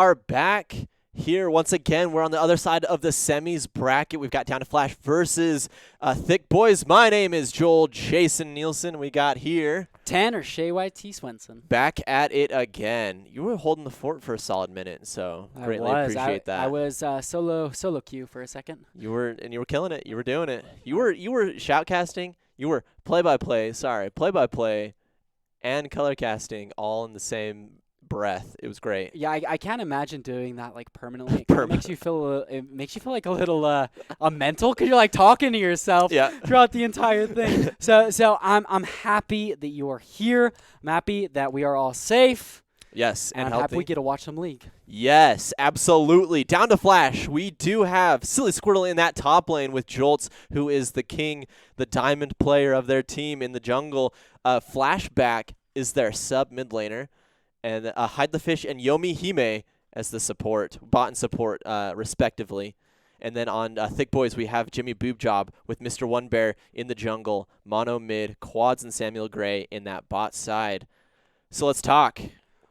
are back here once again. We're on the other side of the semis bracket. We've got Down to Flash versus Thicc Boys. My name is Joel Jason Nielsen. We got here Tanner Shea YT Swenson. back at it again. You were holding the fort for a solid minute, so greatly appreciate that. I was solo queue for a second. You were killing it. You were doing it. You were shoutcasting. You were play-by-play, and color casting all in the same breath. It was great. Yeah, I can't imagine doing that like permanently. It makes you feel like a little a mental because you're like talking to yourself throughout the entire thing. So I'm happy that you are here. I'm happy that we are all safe. Yes, and I'm healthy. happy we get to watch some league. Yes, absolutely. Down to Flash, we do have Silly Squirtle in that top lane with Jolts, who is the king, the diamond player of their team in the jungle. Flashback is their sub mid laner, and Hide the Fish and Yomi Hime as the support, bot and support, respectively. And then on Thicc Boys, we have Jimmy Boobjob with Mr. One Bear in the jungle, Mono mid, Quads and Samuel Gray in that bot side. So let's talk.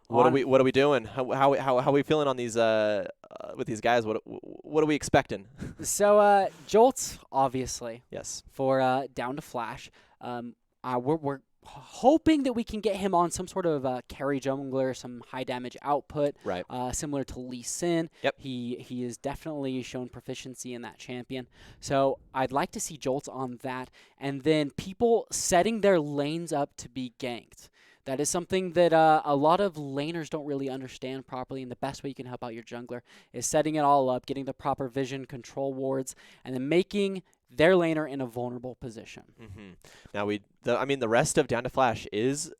What are we doing? How are we feeling on these with these guys? What are we expecting? So Jolts, obviously. Yes. For Down to Flash, we're hoping that we can get him on some sort of carry jungler, some high damage output, right? Similar to Lee Sin. Yep. He has definitely shown proficiency in that champion. So I'd like to see Jolts on that, and then people setting their lanes up to be ganked. That is something that a lot of laners don't really understand properly, and the best way you can help out your jungler is setting it all up, getting the proper vision, control wards, and then making their laner in a vulnerable position. Mm-hmm. Now the rest of Down to Flash is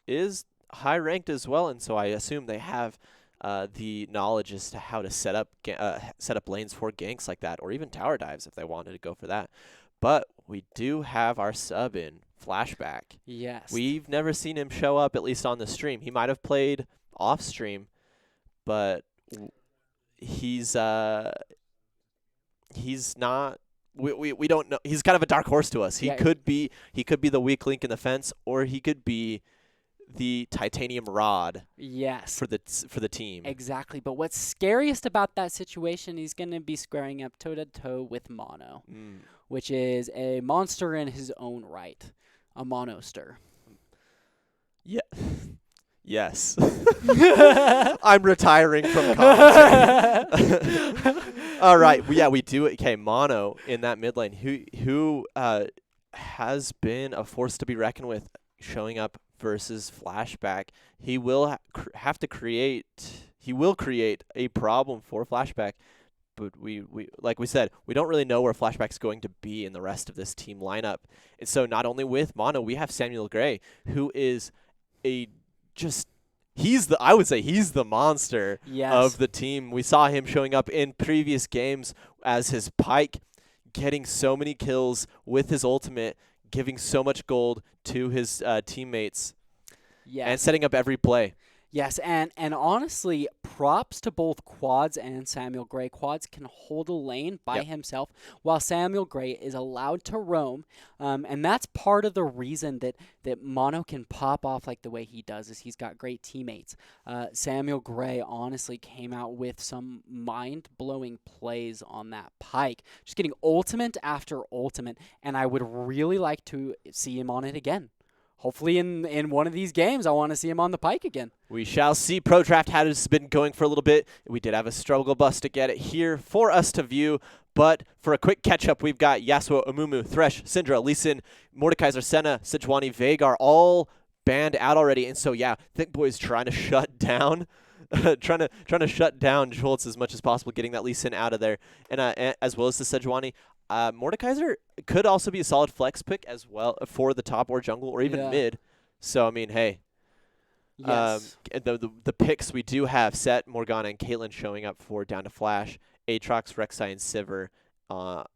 high ranked as well, and so I assume they have the knowledge as to how to set up lanes for ganks like that, or even tower dives if they wanted to go for that. But we do have our sub in Flashback. Yes. We've never seen him show up, at least on the stream. He might have played off stream, but he's not. We don't know. He's kind of a dark horse to us. He could be the weak link in the fence, or he could be the titanium rod. Yes. For the team. Exactly. But what's scariest about that situation, he's going to be squaring up toe-to-toe with Mono, which is a monster in his own right. A monoster. Yeah. Yes. I'm retiring from commentary. All right. We do it. Okay, Mono in that mid lane, who has been a force to be reckoned with, showing up versus Flashback. He will have to create. He will create a problem for Flashback. But we like we said, we don't really know where Flashback's going to be in the rest of this team lineup. And so not only with Mono, we have Samuel Gray, who is I would say he's the monster of the team. We saw him showing up in previous games as his Pyke, getting so many kills with his ultimate, giving so much gold to his teammates, and setting up every play. Yes, and honestly, props to both Quads and Samuel Gray. Quads can hold a lane by himself, while Samuel Gray is allowed to roam, and that's part of the reason that Mono can pop off like the way he does, is he's got great teammates. Samuel Gray honestly came out with some mind-blowing plays on that Pyke, just getting ultimate after ultimate, and I would really like to see him on it again. Hopefully in one of these games, I want to see him on the Pyke again. We shall see. Pro Draft has been going for a little bit. We did have a struggle bus to get it here for us to view. But for a quick catch-up, we've got Yasuo, Amumu, Thresh, Syndra, Lee Sin, Mordekaiser, Senna, Sejuani, Veigar, all banned out already. And so, Thicc Boys trying to shut down trying to shut down Jolts as much as possible, getting that Lee Sin out of there, and as well as the Sejuani. Mordekaiser could also be a solid flex pick as well for the top or jungle or even mid. So, I mean, hey. Yes. The picks we do have Set, Morgana, and Caitlyn showing up for Down to Flash, Aatrox, Rek'Sai, and Sivir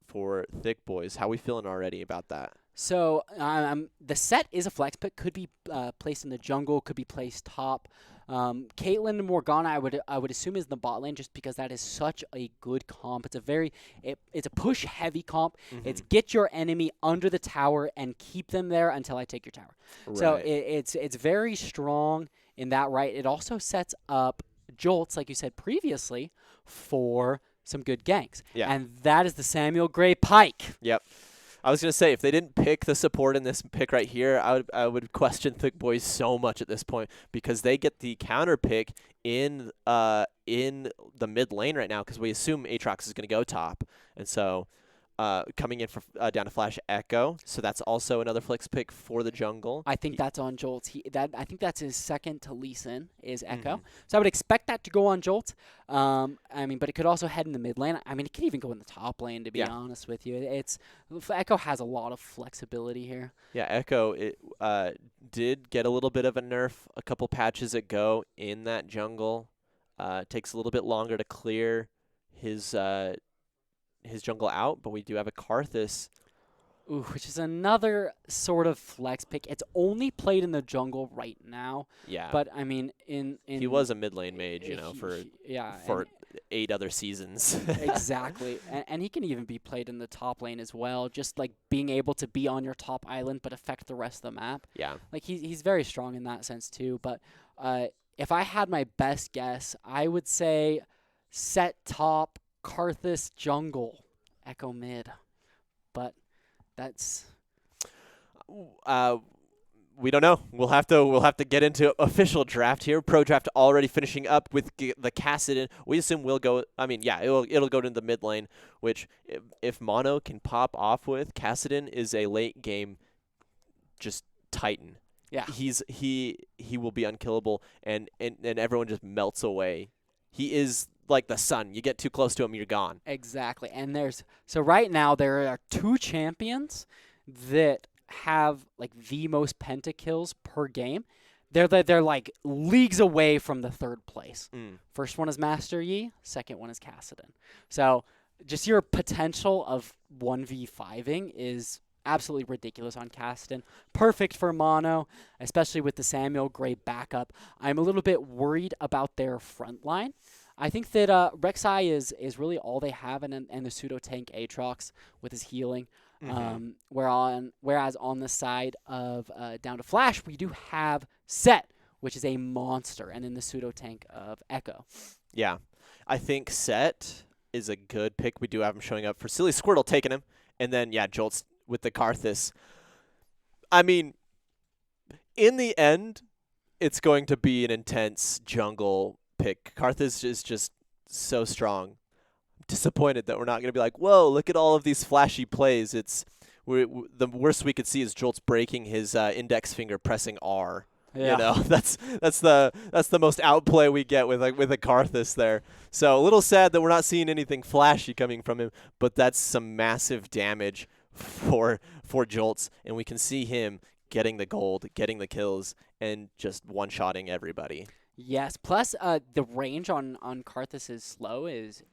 for Thicc Boys. How are we feeling already about that? So the Set is a flex pick. Could be placed in the jungle. Could be placed top. Caitlyn and Morgana, I would assume, is in the bot lane, just because that is such a good comp. It's a push heavy comp. Mm-hmm. It's get your enemy under the tower and keep them there until I take your tower. Right. So it's very strong in that right. It also sets up Jolts, like you said previously, for some good ganks. Yeah. And that is the Samuel Gray Pike. Yep. I was gonna say if they didn't pick the support in this pick right here, I would question Thicc Boys so much at this point because they get the counter pick in the mid lane right now because we assume Aatrox is gonna go top, and so coming in for down to Flash Echo, so that's also another flex pick for the jungle. I think that's on Jolts. I think that's his second to Lee Sin is Echo. Mhm. So I would expect that to go on Jolt. But it could also head in the mid lane. I mean, it could even go in the top lane. To be Yeah. honest with you, Echo has a lot of flexibility here. Yeah, Echo did get a little bit of a nerf a couple patches ago in that jungle. Takes a little bit longer to clear his jungle out, but we do have a Karthus. Ooh, which is another sort of flex pick. It's only played in the jungle right now, Yeah, but I mean, in he was a mid lane mage, yeah, for 8 other seasons. exactly, and he can even be played in the top lane as well. Just like being able to be on your top island but affect the rest of the map. Yeah, Like he's very strong in that sense too. But if I had my best guess, I would say set top, Karthus jungle, Echo mid. But that's we don't know. We'll have to get into official draft here. Pro draft already finishing up with the Kassadin. We assume we'll go. I mean, yeah, it'll go to the mid lane, which if Mono can pop off with, Kassadin is a late game just titan. yeah. He will be unkillable, and everyone just melts away. He is like the sun. You get too close to him, you're gone. Exactly. And so right now there are 2 champions that have like the most pentakills per game. They're like leagues away from the 3rd place. First one is Master Yi, second one is Kassadin. So just your potential of 1v5ing is absolutely ridiculous on Kassadin. Perfect for mono, especially with the Samuel Gray backup. I'm a little bit worried about their front line. I think that Rek'Sai is really all they have, and the pseudo tank Aatrox with his healing. Whereas on the side of down to Flash, we do have Set, which is a monster, and then the pseudo tank of Echo. Yeah, I think Set is a good pick. We do have him showing up for Silly Squirtle taking him, and then yeah, Jolts with the Karthus. I mean, in the end, it's going to be an intense jungle pick. Karthus is just so strong. I'm disappointed that we're not going to be like, whoa, look at all of these flashy plays. The worst we could see is Jolts breaking his index finger pressing R. Yeah. You know, that's the most outplay we get with a Karthus there. So a little sad that we're not seeing anything flashy coming from him, but that's some massive damage for Jolts, and we can see him getting the gold, getting the kills, and just one-shotting everybody. Yes. Plus, the range on Karthus' slow is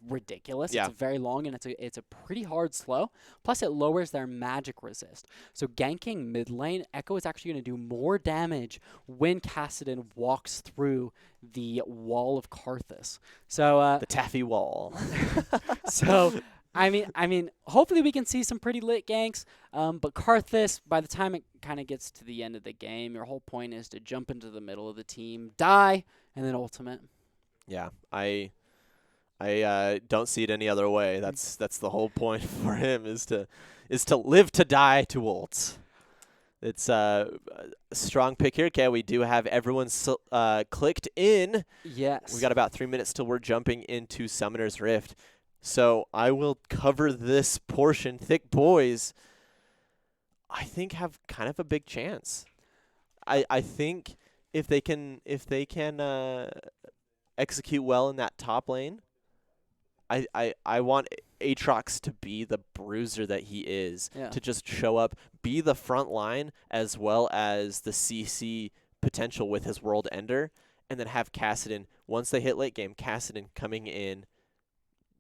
ridiculous. Yeah. It's very long, and it's a pretty hard slow. Plus, it lowers their magic resist. So ganking mid lane, Echo is actually going to do more damage when Kassadin walks through the wall of Karthus. So The taffy wall. so. I mean, hopefully we can see some pretty lit ganks. But Karthus, by the time it kind of gets to the end of the game, your whole point is to jump into the middle of the team, die, and then ultimate. Yeah, I don't see it any other way. That's the whole point for him is to live to die to ult. It's a strong pick here. Okay, we do have everyone clicked in. Yes. We got about 3 minutes till we're jumping into Summoner's Rift. So I will cover this portion. Thicc Boys, I think, have kind of a big chance. I think if they can execute well in that top lane, I want Aatrox to be the bruiser that he is, Yeah. to just show up, be the front line as well as the CC potential with his World Ender, and then have Kassadin, once they hit late game, Kassadin coming in,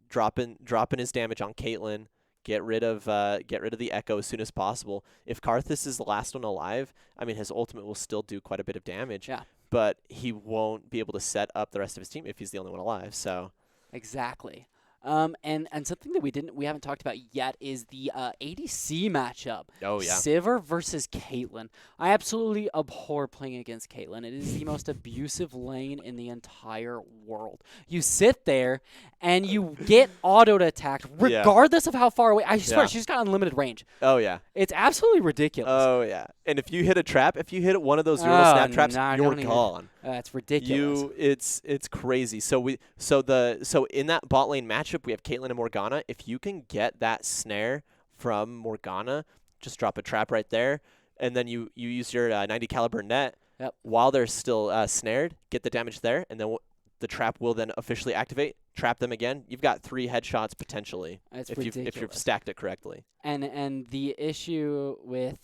dropping his damage on Caitlyn, get rid of the Echo as soon as possible. If Karthus is the last one alive, I mean, his ultimate will still do quite a bit of damage. Yeah. But he won't be able to set up the rest of his team if he's the only one alive. So Exactly. And something that we haven't talked about yet is the ADC matchup. Oh, yeah. Sivir versus Caitlyn. I absolutely abhor playing against Caitlyn. It is the most abusive lane in the entire world. You sit there and you get auto attacked regardless of how far away. I swear, she's got unlimited range. Oh, yeah. It's absolutely ridiculous. Oh, yeah. And if you hit a trap, if you hit one of those Euro snap traps, you're gone. It's ridiculous. It's crazy. So in that bot lane matchup, we have Caitlyn and Morgana. If you can get that snare from Morgana, just drop a trap right there, and then you use your 90 caliber net while they're still snared, get the damage there, and then the trap will then officially activate. Trap them again. You've got 3 headshots potentially if you've stacked it correctly. And the issue with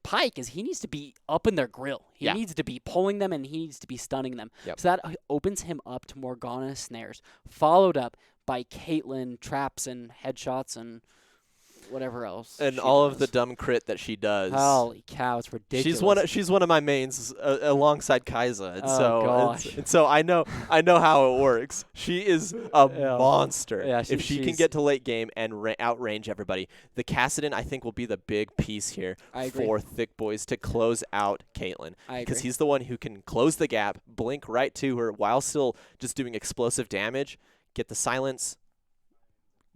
Pyke is he needs to be up in their grill. He needs to be pulling them and he needs to be stunning them. So that opens him up to Morgana snares, followed up by Caitlyn traps and headshots and whatever else. And all of the dumb crit that she does. Holy cow, it's ridiculous. She's one of my mains alongside Kai'Sa. And gosh. So I know how it works. She is a monster. Yeah, if she can get to late game and outrange everybody. The Kassadin, I think, will be the big piece here for Thicc Boys to close out Caitlyn. Because he's the one who can close the gap, blink right to her while still just doing explosive damage, get the silence.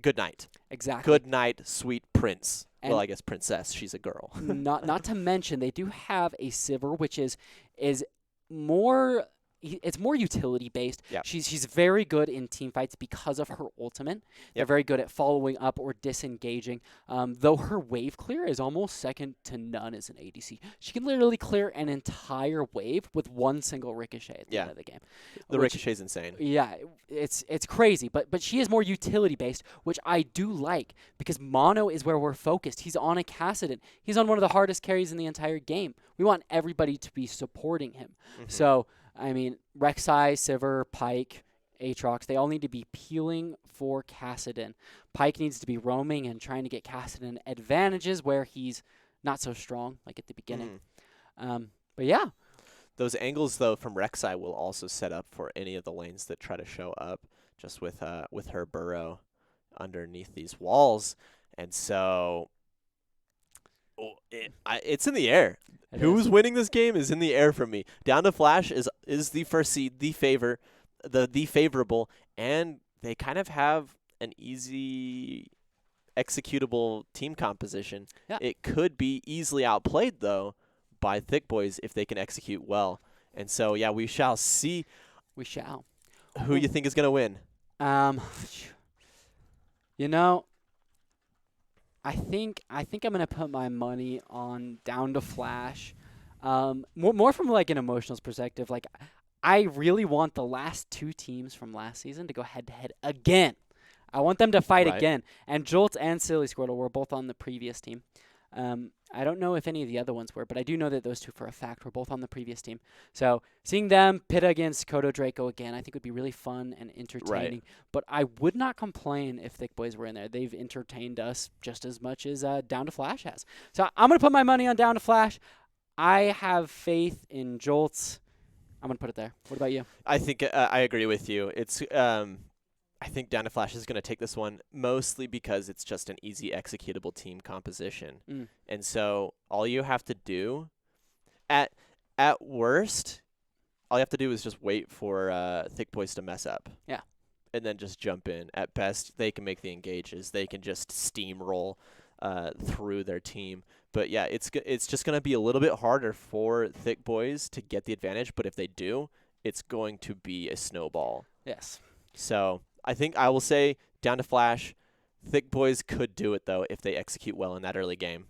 Good night. Exactly. Good night, sweet prince. Well, I guess princess. She's a girl. not to mention they do have a Sivir, which is more. It's more utility based. Yep. She's very good in team fights because of her ultimate. They're very good at following up or disengaging. Though her wave clear is almost second to none as an ADC. She can literally clear an entire wave with one single ricochet at the end of the game. The ricochet's insane. Yeah, it's crazy. But she is more utility based, which I do like because mono is where we're focused. He's on a Kassadin. He's on one of the hardest carries in the entire game. We want everybody to be supporting him. So. I mean, Rek'Sai, Sivir, Pyke, Aatrox, they all need to be peeling for Kassadin. Pyke needs to be roaming and trying to get Kassadin advantages where he's not so strong, like at the beginning. But yeah. Those angles, though, from Rek'Sai will also set up for any of the lanes that try to show up just with her burrow underneath these walls. And so it's in the air. Who's winning this game is in the air for me. Down to Flash is the first seed, the favorable, and they kind of have an easy executable team composition. Yeah. It could be easily outplayed though by Thicc Boys if they can execute well. And so yeah, we shall see. We shall. Who you think is going to win? You know, I think I'm gonna put my money on Down to Flash, more from like an emotional perspective. Like, I really want the last 2 teams from last season to go head to head again. I want them to fight again. And Jolt and Silly Squirtle were both on the previous team. I don't know if any of the other ones were, but I do know that those 2 for a fact were both on the previous team. So seeing them pit against Kodo Draco again, I think would be really fun and entertaining. But I would not complain if Thicc Boys were in there. They've entertained us just as much as Down to Flash has. So I'm going to put my money on Down to Flash. I have faith in Jolts. I'm going to put it there. What about you? I think I agree with you. It's I think Down to Flash is going to take this one mostly because it's just an easy executable team composition. And so all you have to do at worst, all you have to do is just wait for Thicc Boys to mess up. Yeah. And then just jump in. At best, they can make the engages. They can just steamroll through their team. But yeah, it's just going to be a little bit harder for Thicc Boys to get the advantage, but if they do, it's going to be a snowball. Yes. So I think I will say Down to Flash. Thicc Boys could do it, though, if they execute well in that early game.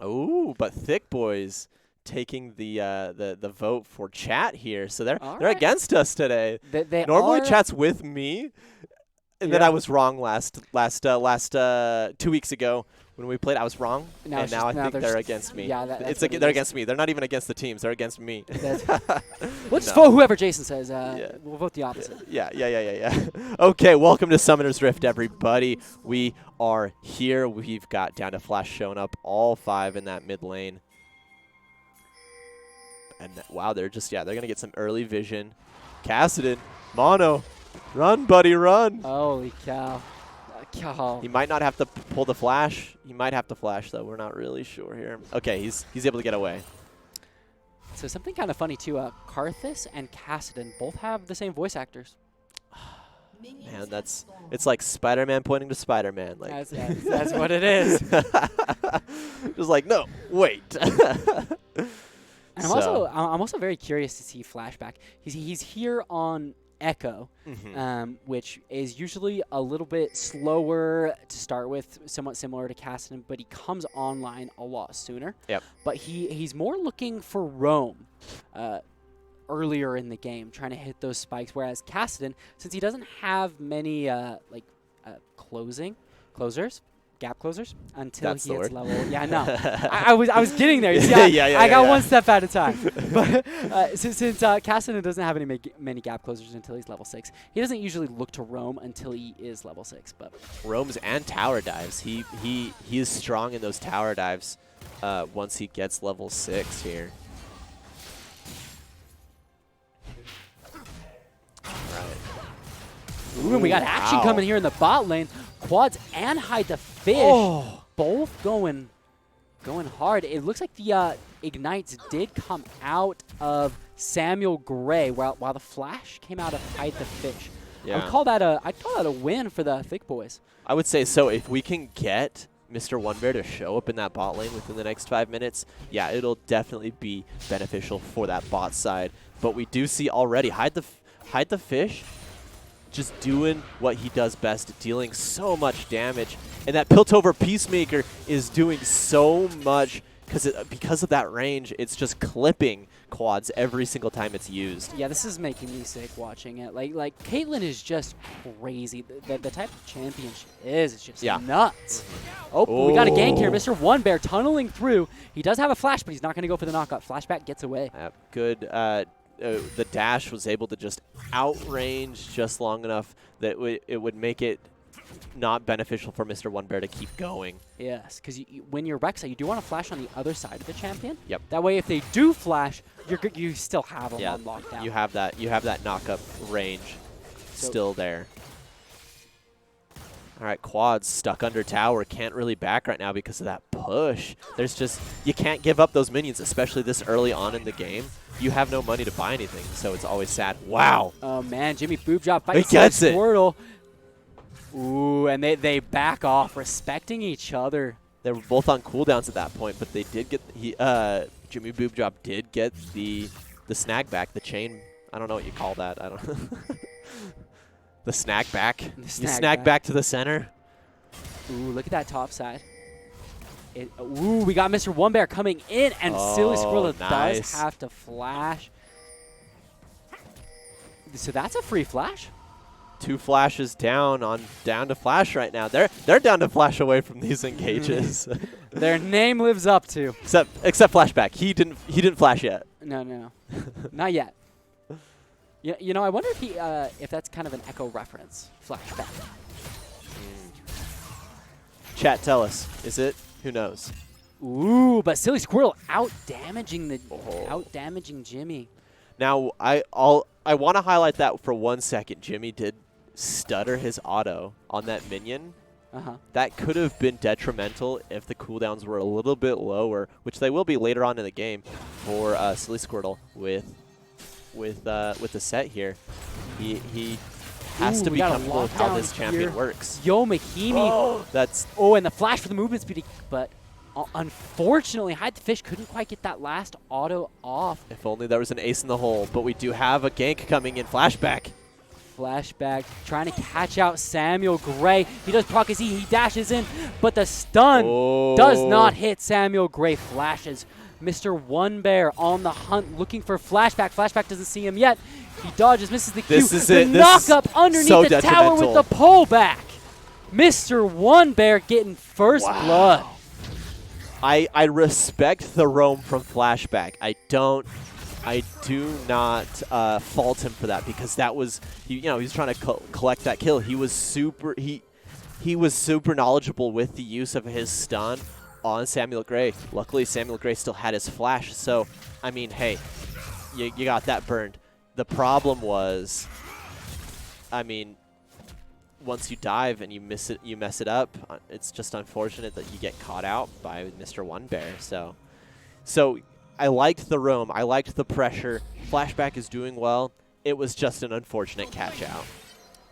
Oh, but Thicc Boys taking the vote for chat here. So they're against us today. They Normally chat's with me. And then I was wrong last 2 weeks ago when we played. I was wrong, and now I think they're against me. Yeah, they're against me. They're not even against the teams. They're against me. We'll just vote whoever Jason says. We'll vote the opposite. Yeah. Okay, welcome to Summoner's Rift, everybody. We are here. We've got Down to Flash showing up, all 5 in that mid lane. And wow, they're going to get some early vision. Kassadin, mono. Run, buddy, run. Holy cow. Oh. He might not have to pull the flash. He might have to flash, though. We're not really sure here. Okay, he's able to get away. So something kind of funny, too. Karthus and Kassadin both have the same voice actors. Man, it's like Spider-Man pointing to Spider-Man. Like That's what it is. Just like, no, wait. I'm also very curious to see Flashback. He's here on Echo, which is usually a little bit slower to start with, somewhat similar to Kassadin, but he comes online a lot sooner. Yep. But he's more looking for roam earlier in the game, trying to hit those spikes, whereas Kassadin, since he doesn't have many closers, gap closers, until That's he the hits word. level. Yeah, no, I was getting there. You see, I got one step at a time. But since Kassadin doesn't have many gap closers until he's level 6, he doesn't usually look to roam until he is level 6. But roams and tower dives. He is strong in those tower dives once he gets level 6 here. Ooh, and we got action coming here in the bot lane. Quads and Hide the Fish, both going hard. It looks like the ignites did come out of Samuel Gray, while the flash came out of Hide the Fish. Yeah. I'd call that a win for the Thicc boys. I would say so. If we can get Mr. One Bear to show up in that bot lane within the next 5 minutes, yeah, it'll definitely be beneficial for that bot side. But we do see already Hide the Fish just doing what he does best, dealing so much damage. And that Piltover Peacemaker is doing so much because of that range. It's just clipping quads every single time it's used. Yeah, this is making me sick watching it. Like Caitlyn is just crazy. The type of champion she is just nuts. Oh, we got a gank here. Mr. One Bear tunneling through. He does have a flash, but he's not going to go for the knockout. Flashback gets away. Good. The dash was able to just outrange just long enough that it would make it not beneficial for Mr. One Bear to keep going. Yes, because when you're Rexa, you do want to flash on the other side of the champion. Yep. That way, if they do flash, you still have them on lockdown. You have that knock-up range still there. All right, quads stuck under tower. Can't really back right now because of that push. There's just, you can't give up those minions, especially this early on in the game. You have no money to buy anything, so it's always sad. Wow. Oh, man. Jimmy Boob Drop fights Squirtle. Ooh, and they back off, respecting each other. They were both on cooldowns at that point, but they did get, Jimmy Boob Drop did get the snag back, the chain. I don't know what you call that. I don't The snag back. You snag back to the center. Ooh, look at that top side. Ooh, we got Mr. One Bear coming in, and Silly Squirrel does have to flash. So that's a free flash. 2 flashes down to flash right now. They're down to flash away from these engages. Their name lives up to. Except flashback. He didn't flash yet. No. Not yet. You know, I wonder if that's kind of an Echo reference. Flashback. Chat, tell us. Is it? Who knows? Ooh, but Silly Squirrel out damaging Jimmy. Now I want to highlight that for 1 second. Jimmy did stutter his auto on that minion. That could have been detrimental if the cooldowns were a little bit lower, which they will be later on in the game for Silly Squirtle with the set here. He has to be comfortable with how this champion works. Yo, Mahimi. And the flash for the movement speed, but unfortunately, Hide the Fish couldn't quite get that last auto off. If only there was an ace in the hole, but we do have a gank coming in. Flashback Trying to catch out Samuel Gray. He does proc as he dashes in, but the stun does not hit Samuel Gray. Flashes. Mr. One Bear on the hunt, looking for Flashback. Flashback doesn't see him yet. He dodges, misses the Q. The knock-up underneath the tower with the pullback. Mr. One Bear getting first blood. I respect the roam from Flashback. I do not fault him for that, because that was, he was trying to collect that kill. He was super knowledgeable with the use of his stun on Samuel Gray. Luckily, Samuel Gray still had his flash, so, I mean, hey, you got that burned. The problem was I mean, once you dive and you mess it up. It's just unfortunate that you get caught out by Mr. One Bear. So I liked the roam. I liked the pressure. Flashback is doing well. It was just an unfortunate catch out.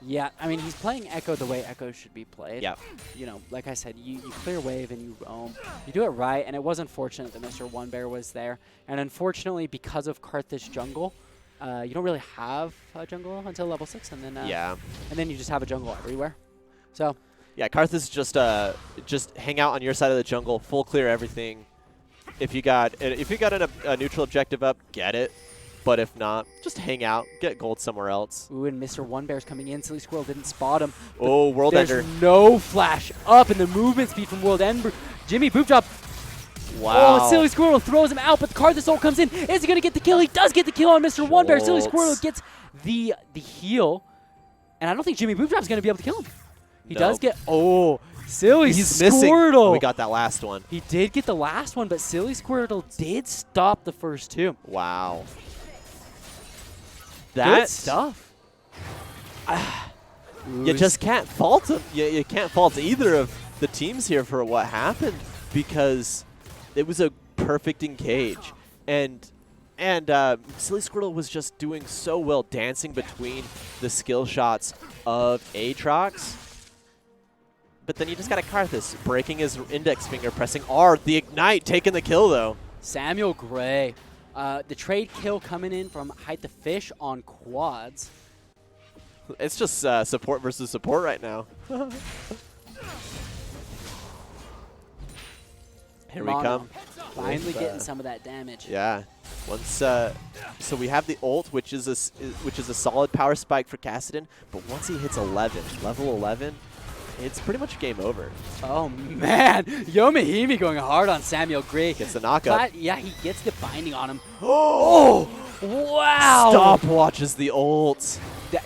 Yeah, I mean, he's playing Echo the way Echo should be played. Yep. You know, like I said, you clear wave and you roam. You do it right, and it was unfortunate that Mr. One Bear was there. And unfortunately, because of Karthus jungle, you don't really have a jungle until level 6, and then yeah, and then you just have a jungle everywhere. So yeah, Karthus just hang out on your side of the jungle, full clear everything. If you got a neutral objective up, get it. But if not, just hang out, get gold somewhere else. Ooh, and Mr. One Bear's coming in. Silly Squirrel didn't spot him. Oh, World Ender. There's no flash up in the movement speed from World Ender. Jimmy Boop Job. Wow. Oh, Silly Squirrel throws him out, but the Karthus ult comes in. Is he going to get the kill? He does get the kill on Mr. One Bear. Silly Squirrel gets the heal. And I don't think Jimmy Boop Job's going to be able to kill him. He does get... Oh, Silly He's Squirtle. missing. Oh, we got that last one. He did get the last one, but Silly Squirtle did stop the first two. Wow. Good stuff. You just can't fault him. You can't fault either of the teams here for what happened because it was a perfect engage. And Silly Squirtle was just doing so well dancing between the skill shots of Aatrox. But then you just got a Karthus breaking his index finger, pressing R. The Ignite taking the kill, though. Samuel Gray. The trade kill coming in from Hide the Fish on quads. It's just support versus support right now. Here we come. Finally getting some of that damage. Yeah. Once so we have the ult, which is a solid power spike for Kassadin, but once he hits level 11, it's pretty much game over. Oh man, Yomihime going hard on Samuel Gray. Gets the knockup. Yeah, he gets the binding on him. Oh, wow! Stopwatches the ult.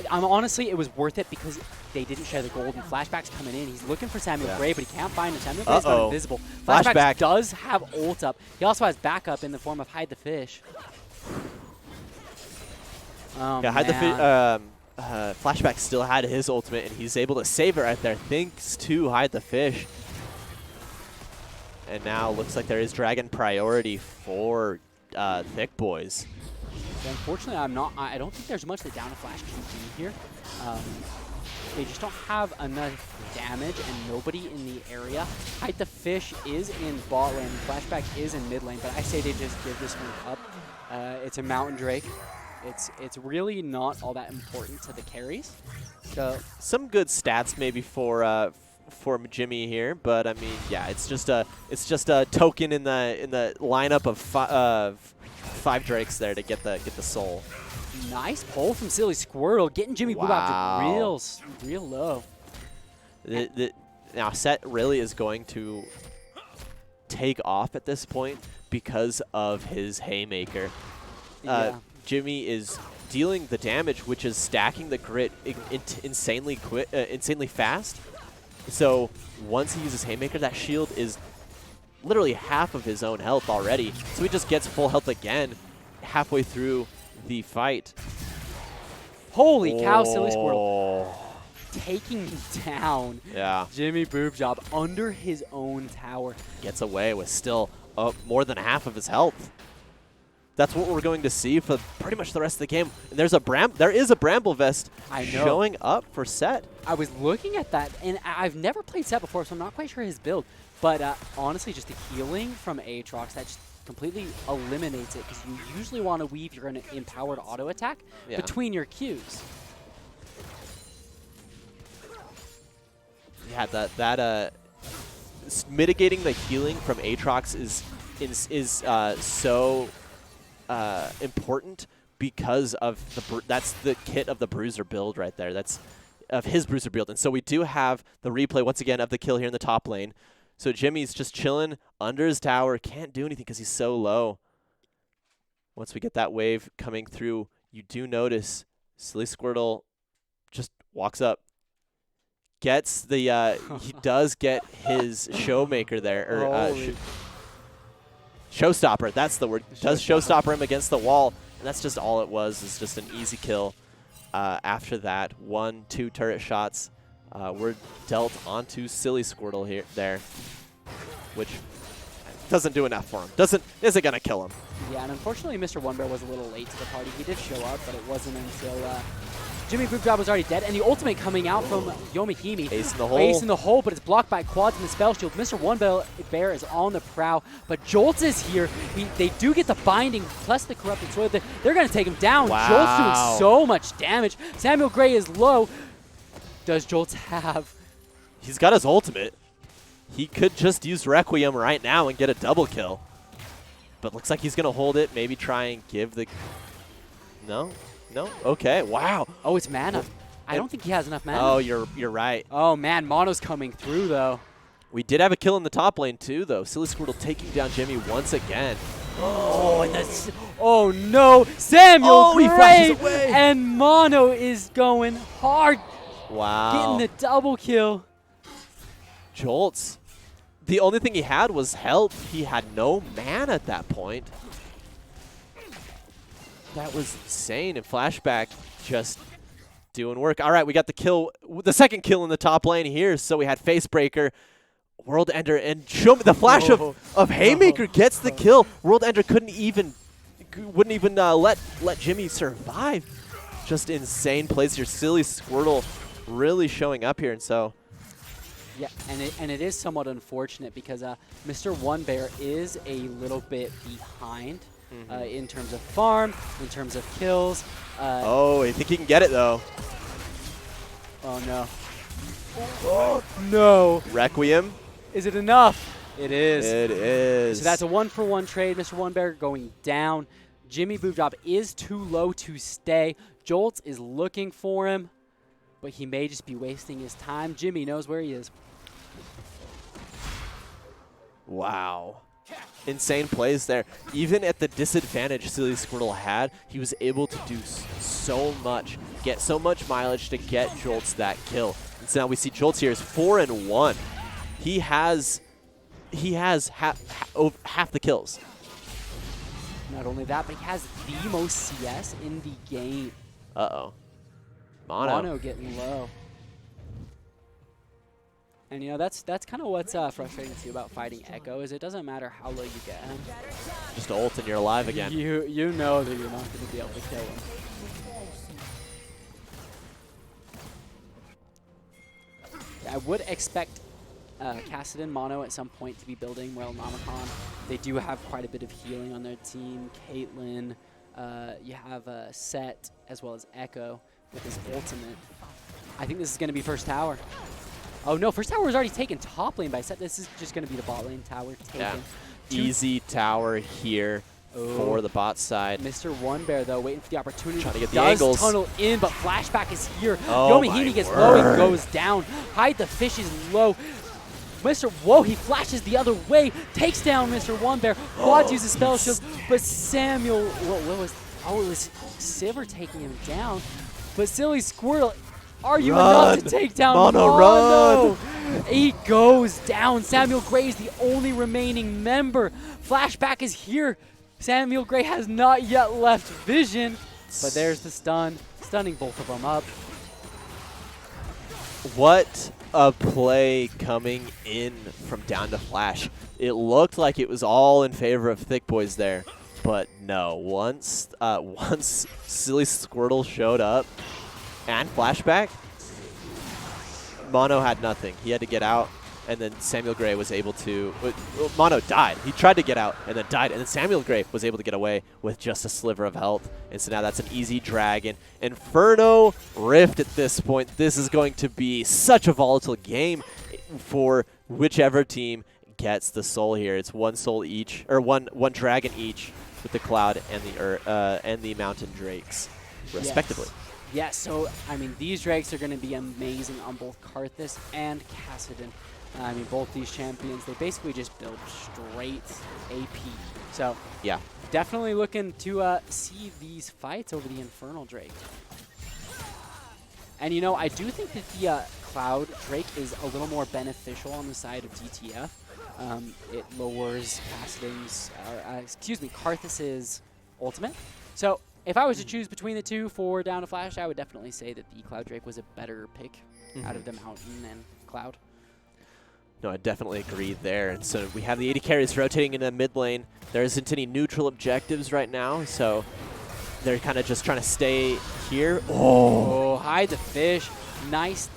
Honestly, it was worth it because they didn't share the gold and Flashback's coming in. He's looking for Samuel Gray, but he can't find him. Samuel Gray's not invisible. Flashback does have ult up. He also has backup in the form of Hide the Fish. Oh, yeah, Hide the Fish. Flashback still had his ultimate, and he's able to save it right there thanks to Hide the Fish. And now looks like there is Dragon priority for Thicc Boys. So unfortunately, I don't think there's much that Down a Flash can do here. They just don't have enough damage and nobody in the area. Hide the Fish is in bot lane, Flashback is in mid lane, but I say they just give this one up. It's a Mountain Drake. It's really not all that important to the carries. So some good stats maybe for Jimmy here, but I mean, yeah, it's just a token in the lineup of five Drakes there to get the soul. Nice pull from Silly Squirtle, getting Jimmy Boo out to real low. Now Set really is going to take off at this point because of his Haymaker. Yeah. Jimmy is dealing the damage, which is stacking the crit insanely fast. So once he uses Haymaker, that shield is literally half of his own health already. So he just gets full health again halfway through the fight. Holy cow, Silly Squirtle. Taking down Jimmy Boob Job under his own tower. Gets away with still more than half of his health. That's what we're going to see for pretty much the rest of the game. And there is a Bramble Vest showing up for Set. I was looking at that, and I've never played Set before, so I'm not quite sure his build. But honestly, just the healing from Aatrox, that just completely eliminates it, because you usually want to weave your empowered auto attack between your Qs. Yeah, that mitigating the healing from Aatrox is so important because of that's the kit of the Bruiser build right there. That's of his Bruiser build. And so we do have the replay once again of the kill here in the top lane. So Jimmy's just chilling under his tower, can't do anything because he's so low. Once we get that wave coming through, you do notice Silly Squirtle just walks up. Gets the he does get his Showmaker there, or Showstopper, that's the word. Does Showstopper him against the wall, and that's just all it was, is just an easy kill After that, 1-2 turret shots were dealt onto Silly Squirtle there, which doesn't do enough for him. Isn't gonna kill him. Yeah, and unfortunately, Mr. One Bear was a little late to the party. He did show up, but it wasn't until Jimmy Boob Job was already dead, and the ultimate coming out from Yomihime. Ace in the hole. Ace in the hole, but it's blocked by quads and the spell shield. Mr. One Bear is on the prowl, but Jolts is here. They do get the binding, plus the corrupted soil. They're going to take him down. Wow. Jolts doing so much damage. Samuel Gray is low. Does Jolts have? He's got his ultimate. He could just use Requiem right now and get a double kill. But looks like he's going to hold it, maybe try and give the... No? No? Okay, wow. Oh, it's mana. I don't think he has enough mana. Oh, you're right. Oh, man, Mono's coming through, though. We did have a kill in the top lane, too, though. Silly Squirtle taking down Jimmy once again. Oh, and that's... Oh, no. Samuel he Gray flashes away. And Mono is going hard. Wow. Getting the double kill. Jolts. The only thing he had was health. He had no mana at that point. That was insane. And Flashback just doing work. All right, we got the kill, the second kill in the top lane here. So we had Facebreaker, World Ender, and show me the flash of Haymaker gets the kill. World Ender wouldn't even let Jimmy survive. Just insane plays here. Silly Squirtle really showing up here, and so. Yeah, and it is somewhat unfortunate because Mr. One Bear is a little bit behind in terms of farm, in terms of kills. Oh, I think he can get it though. Oh no. Oh no. Requiem. Is it enough? It is. It is. So that's a 1-for-1 trade. Mr. One Bear going down. Jimmy Boobjob is too low to stay. Jolts is looking for him, but he may just be wasting his time. Jimmy knows where he is. Wow. Insane plays there. Even at the disadvantage Silly Squirtle had, he was able to do so much, get so much mileage to get Jolts that kill. And so now we see Jolts here is 4-1. He has half the kills. Not only that, but he has the most CS in the game. Uh-oh. Mono getting low. And you know, that's kind of what's frustrating too about fighting Echo, is it doesn't matter how low you get him. Just ult and you're alive again. You know that you're not going to be able to kill him. I would expect Kassadin Mono at some point to be building Realnomicon. They do have quite a bit of healing on their team. Caitlyn, you have Set as well as Echo with his ultimate. I think this is going to be first tower. Oh no, first tower was already taken top lane by Set. This is just going to be the bot lane tower taken. Yeah. Easy tower here for the bot side. Mr. One Bear though, waiting for the opportunity. Trying to get the angles. Tunnel in, but Flashback is here. Oh Yomihime gets low and goes down. Hide the Fish is low. Whoa, he flashes the other way, takes down Mr. One Bear. Quads uses spell shield, but Samuel, it was Sivir taking him down. But Silly Squirtle, are you enough to take down Mono? Run! He goes down. Samuel Gray is the only remaining member. Flashback is here. Samuel Gray has not yet left vision, but there's the stun, stunning both of them up. What a play coming in from down to Flash. It looked like it was all in favor of Thicc Boys there, but no. Once Silly Squirtle showed up and Flashback, Mono had nothing. He had to get out, and then Samuel Gray was able to... Mono died. He tried to get out and then died, and then Samuel Gray was able to get away with just a sliver of health. And so now that's an easy dragon. Inferno Rift at this point. This is going to be such a volatile game for whichever team gets the soul here. It's one soul each, or one dragon each with the Cloud and the Mountain Drakes, respectively. Yes, so, I mean, these Drakes are going to be amazing on both Karthus and Kassadin. I mean, both these champions, they basically just build straight AP. So, yeah, definitely looking to see these fights over the Infernal Drake. And, you know, I do think that the Cloud Drake is a little more beneficial on the side of DTF. It lowers Kassadin's, Karthus's ultimate. So, if I was to choose between the two for down to Flash, I would definitely say that the Cloud Drake was a better pick out of the Mountain and Cloud. No, I definitely agree there. And so we have the 80 carries rotating in the mid lane. There isn't any neutral objectives right now, so they're kind of just trying to stay here. Oh, hide the fish. Nice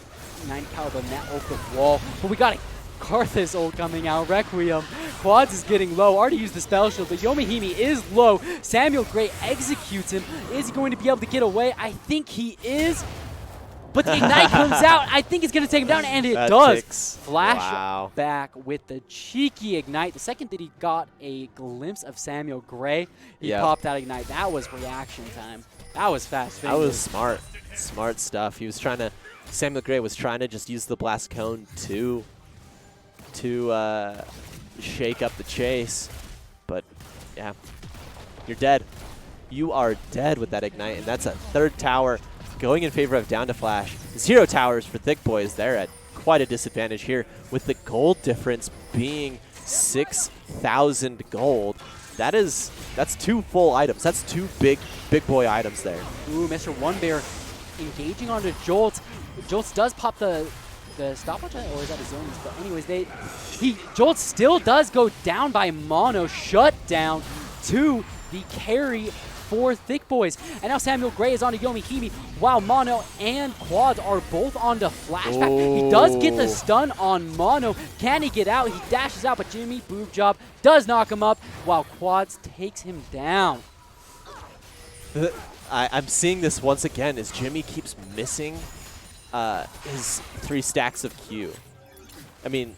9 caliber net ult the wall. But we got a Karthus ult coming out. Requiem. Quads is getting low. Already used the spell shield, but Yomiuri is low. Samuel Gray executes him. Is he going to be able to get away? I think he is. But the Ignite comes out. I think it's going to take him down, and it does. Thicc. Flash back with the cheeky Ignite. The second that he got a glimpse of Samuel Gray, he popped that Ignite. That was reaction time. That was fast. That was smart. Smart stuff. He was trying to, Samuel Gray was trying to just use the Blast Cone to shake up the chase. But, yeah, you're dead. You are dead with that Ignite, and that's a third tower going in favor of down to Flash. 0 towers for Thicc Boys. They're at quite a disadvantage here with the gold difference being 6,000 gold. That's 2 full items. That's 2 big boy items there. Ooh, Mr. One Bear engaging onto Jolt. Jolt does pop the stopwatch, or is that a zones? But anyways, Jolt still does go down by Mono, shut down to the carry for Thicc Boys. And now Samuel Gray is onto Yomiuri, while Mono and Quads are both onto Flashback. Oh. He does get the stun on Mono. Can he get out? He dashes out, but Jimmy Boob Job does knock him up, while Quads takes him down. I'm seeing this once again as Jimmy keeps missing his 3 stacks of Q. I mean,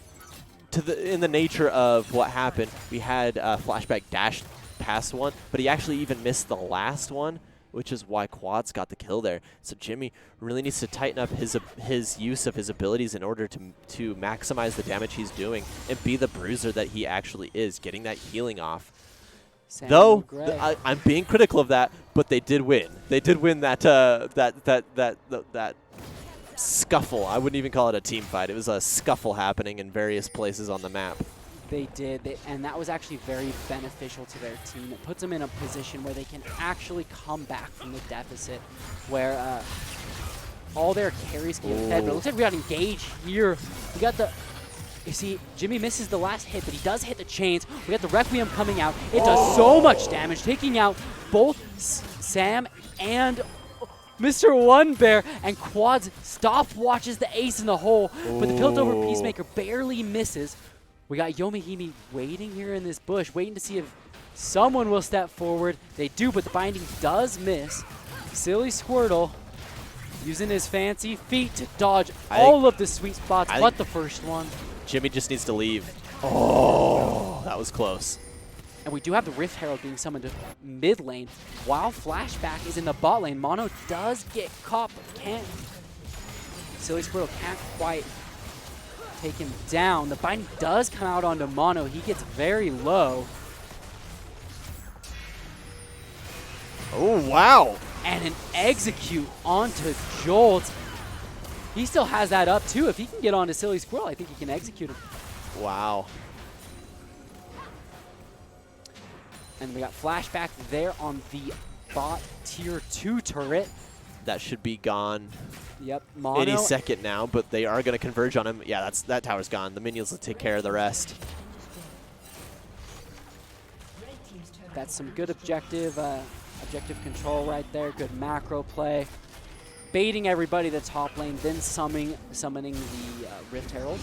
in the nature of what happened, we had Flashback dash past one, but he actually even missed the last one, which is why Quads got the kill there. So Jimmy really needs to tighten up his use of his abilities in order to maximize the damage he's doing and be the bruiser that he actually is, getting that healing off. Though I'm being critical of that, but they did win. They did win that that scuffle. I wouldn't even call it a team fight. It was a scuffle happening in various places on the map. They did, and that was actually very beneficial to their team. It puts them in a position where they can actually come back from the deficit, where all their carries can get fed. But it looks like we got engaged here. We got the... You see, Jimmy misses the last hit, but he does hit the chains. We got the Requiem coming out. It does so much damage, taking out both Sam and Mr. One Bear, and Quads stopwatches the ace in the hole, but the Piltover Peacemaker barely misses. We got Yomiuri waiting here in this bush, waiting to see if someone will step forward. They do, but the binding does miss. Silly Squirtle using his fancy feet to dodge all of the sweet spots but the first one. Jimmy just needs to leave. Oh, that was close. And we do have the Rift Herald being summoned to mid lane, while Flashback is in the bot lane. Mono does get caught, but can't. Silly Squirtle can't quite take him down. The binding does come out onto Mono. He gets very low. Oh, wow. And an execute onto Jolt. He still has that up too. If he can get onto Silly Squirrel, I think he can execute him. Wow. And we got Flashback there on the bot tier 2 turret. That should be gone. Yep, Mono. Any second now, but they are going to converge on him. Yeah, that tower's gone. The minions will take care of the rest. That's some good objective control right there. Good macro play. Baiting everybody to top lane, then summoning the Rift Herald.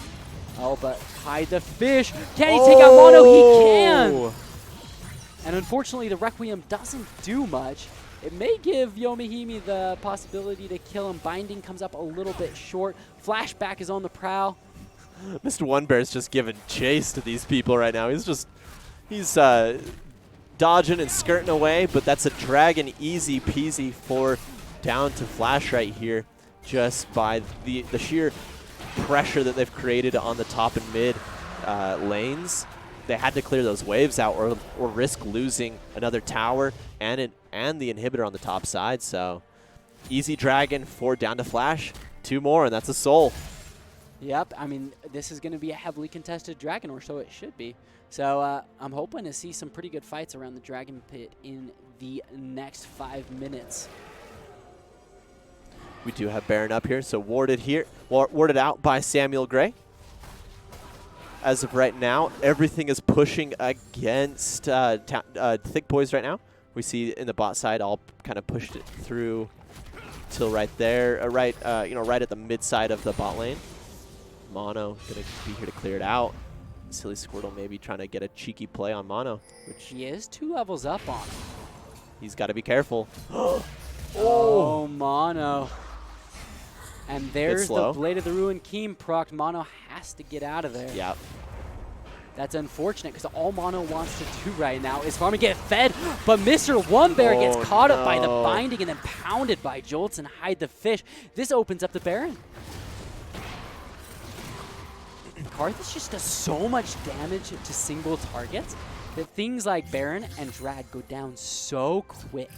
Oh, but hide the fish. Can he take out Mono? He can! And unfortunately, the Requiem doesn't do much. It may give Yomiuri the possibility to kill him. Binding comes up a little bit short. Flashback is on the prowl. Mr. One Bear's just giving chase to these people right now. He's dodging and skirting away, but that's a dragon easy peasy for down to Flash right here, just by the sheer pressure that they've created on the top and mid lanes. They had to clear those waves out or risk losing another tower and the inhibitor on the top side. So easy dragon for down to Flash. 2 more, and that's a soul. Yep, I mean, this is going to be a heavily contested Dragon, or so it should be. So I'm hoping to see some pretty good fights around the Dragon Pit in the next 5 minutes. We do have Baron up here, so warded here, warded out by Samuel Gray. As of right now, everything is pushing against Thicc Bois right now. We see in the bot side, all kind of pushed it through till right there, right at the mid side of the bot lane. Mono gonna be here to clear it out. Silly Squirtle maybe trying to get a cheeky play on Mono, which He is 2 levels up on him. he's got to be careful. Oh, Mono. And there's the slow. Blade of the Ruin Keem proc. Mono has to get out of there. Yep. That's unfortunate because all Mono wants to do right now is farm and get fed. But Mr. One Bear gets caught up by the binding and then pounded by Jolts and Hide the Fish. This opens up the Baron. Karthus just does so much damage to single targets that things like Baron and Drag go down so quick.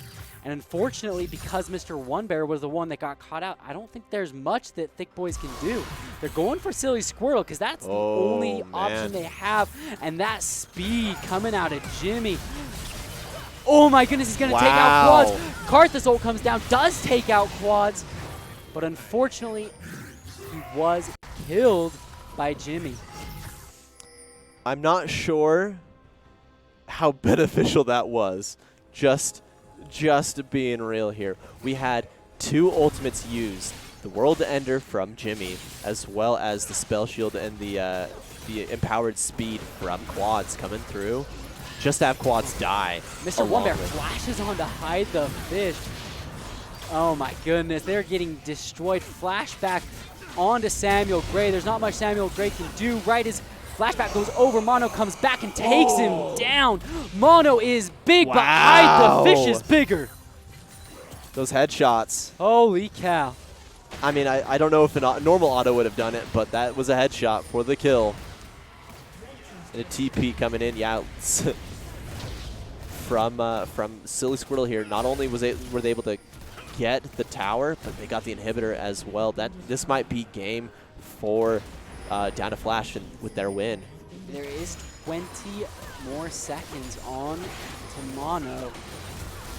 And unfortunately, because Mr. One Bear was the one that got caught out, I don't think there's much that Thicc Bois can do. They're going for Silly Squirtle because that's the only option they have. And that speed coming out of Jimmy. Oh my goodness, he's going to take out quads. Karthus ult comes down, does take out quads. But unfortunately, he was killed by Jimmy. I'm not sure how beneficial that was. Just being real here. We had 2 ultimates used. The World Ender from Jimmy, as well as the Spell Shield and the Empowered Speed from Quads coming through. Just to have Quads die. Mr. One Bear flashes on to Hide the Fish. Oh my goodness, they're getting destroyed. Flashback onto Samuel Gray. There's not much Samuel Gray can do. Right as flashback goes over, Mono comes back and takes him down. Mono is big, but Hide the Fish is bigger. Those headshots. Holy cow. I mean, I don't know if a normal auto would have done it, but that was a headshot for the kill. And a TP coming in, yeah. from Silly Squirtle here. Not only were they able to get the tower, but they got the inhibitor as well. This might be game for Down to Flash with their win. There is 20 more seconds on to Mono,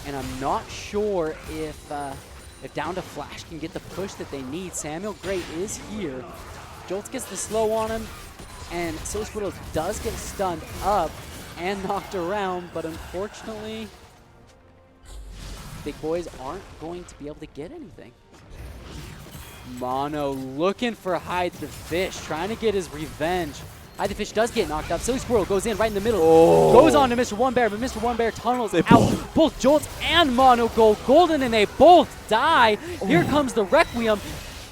and I'm not sure if Down to Flash can get the push that they need. Samuel Gray is here. Jolts gets the slow on him, and Silly Squirtle does get stunned up and knocked around, but unfortunately, Big Boys aren't going to be able to get anything. Mono looking for Hide the Fish, trying to get his revenge. Hide the Fish does get knocked up. Silly Squirrel goes in right in the middle. Goes on to Mr. One Bear, but Mr. One Bear tunnels out. Both Jolts and Mono go golden, and they both die. Here comes the Requiem.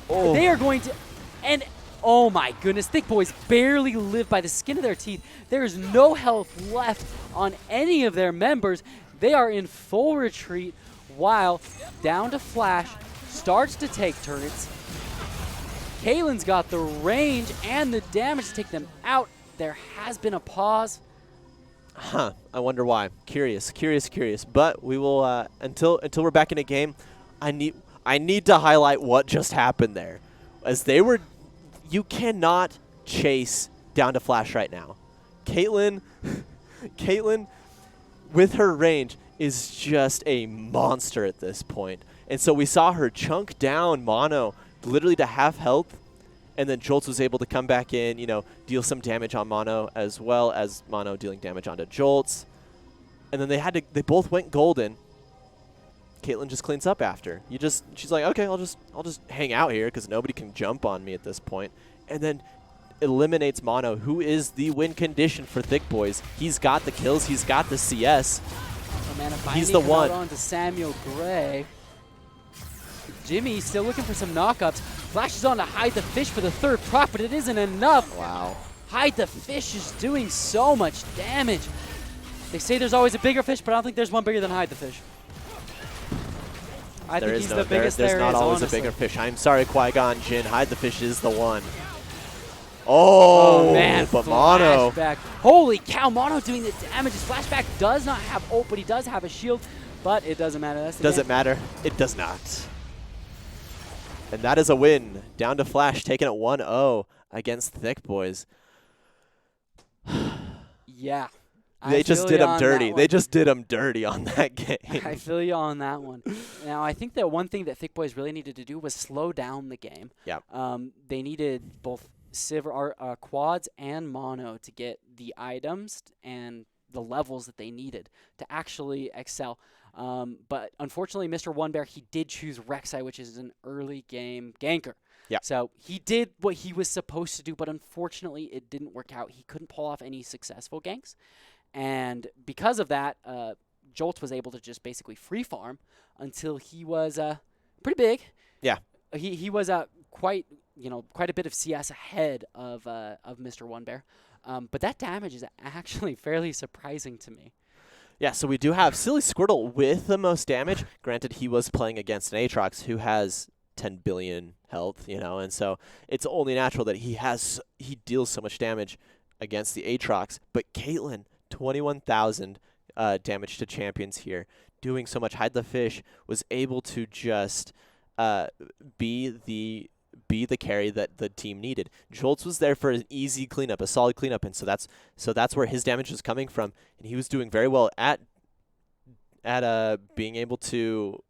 They are going to... And oh my goodness, Thicc Bois barely live by the skin of their teeth. There is no health left on any of their members. They are in full retreat while Down to Flash starts to take turrets. Kalen's got the range and the damage to take them out. There has been a pause. Huh. I wonder why. Curious. But we will until we're back in a game. I need to highlight what just happened there, as they were. You cannot chase Down to Flash right now. Caitlyn, with her range, is just a monster at this point. And so we saw her chunk down Mono literally to half health, and then Jolts was able to come back in, deal some damage on Mono, as well as Mono dealing damage onto Jolts. And then they both went golden. Caitlyn just cleans up after. She's like, okay, I'll just hang out here because nobody can jump on me at this point. And then eliminates Mono, who is the win condition for Thicc Bois. He's got the kills, he's got the CS. Oh man, he's the one. On to Samuel Gray. Jimmy still looking for some knockups. Flashes on to Hide the Fish for the third proc, but it isn't enough. Wow. Hide the Fish is doing so much damage. They say there's always a bigger fish, but I don't think there's one bigger than Hide the Fish. I think he's the biggest there is, There's not always honestly. a bigger fish. I'm sorry, Qui-Gon Jinn. Hide the Fish is the one. Oh, man, but Mono. Flashback. Holy cow, Mono doing the damage. His flashback does not have ult, but he does have a shield. But it doesn't matter. Does it matter? It does not. And that is a win. Down to Flash, taking it 1-0 against Thicc boys. Yeah, I They just feel did you him on that dirty. They one. just did him dirty on that I game. feel you on that one. Now, I think that one thing that Thick Boys really needed to do was slow down the game. Yeah. They needed both quads and mono to get the items and the levels that they needed to actually excel. But unfortunately, Mr. One Bear, he did choose Rek'Sai, which is an early game ganker. Yeah. So he did what he was supposed to do, but unfortunately, it didn't work out. He couldn't pull off any successful ganks. And because of that, Jolts was able to just basically free farm until he was pretty big. Yeah. He was quite quite a bit of CS ahead of Mr. One Bear. But that damage is actually fairly surprising to me. Yeah, so we do have Silly Squirtle with the most damage. Granted, he was playing against an Aatrox who has 10 billion health, and so it's only natural that he deals so much damage against the Aatrox. But Caitlyn, 21,000 damage to champions here, doing so much. Hide the Fish was able to just be the carry that the team needed. Jolts was there for an easy cleanup, a solid cleanup, and so that's where his damage was coming from, and he was doing very well at being able to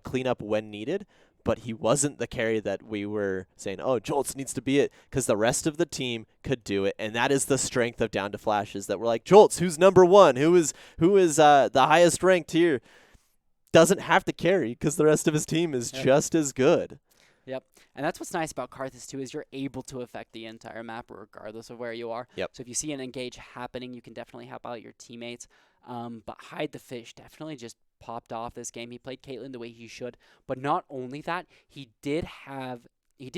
clean up when needed. But he wasn't the carry that we were saying, oh, Jolts needs to be it, because the rest of the team could do it, and that is the strength of Down to Flashes, that we're like, Jolts, who's number one? Who is the highest ranked here? Doesn't have to carry, because the rest of his team is just as good. Yep, and that's what's nice about Karthus too, is you're able to affect the entire map regardless of where you are. Yep. So if you see an engage happening, you can definitely help out your teammates. But Hide the Fish definitely just popped off this game. He played Caitlyn the way he should, but not only that, he did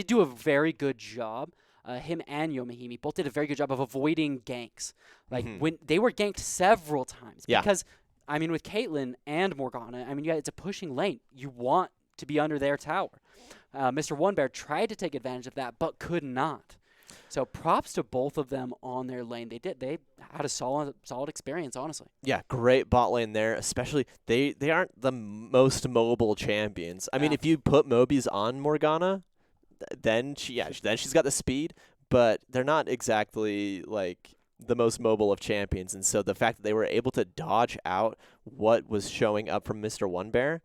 do a very good job. Him and Yomahimi both did a very good job of avoiding ganks. Like when they were ganked several times. Yeah. Because I mean, with Caitlyn and Morgana, I mean, it's a pushing lane. You want to be under their tower. Mr. One Bear tried to take advantage of that, but could not. So props to both of them on their lane. They had a solid experience, honestly. Yeah, great bot lane there. Especially they aren't the most mobile champions. I mean, if you put Mobies on Morgana, then she's got the speed, but they're not exactly like the most mobile of champions. And so the fact that they were able to dodge out what was showing up from Mr. One Bear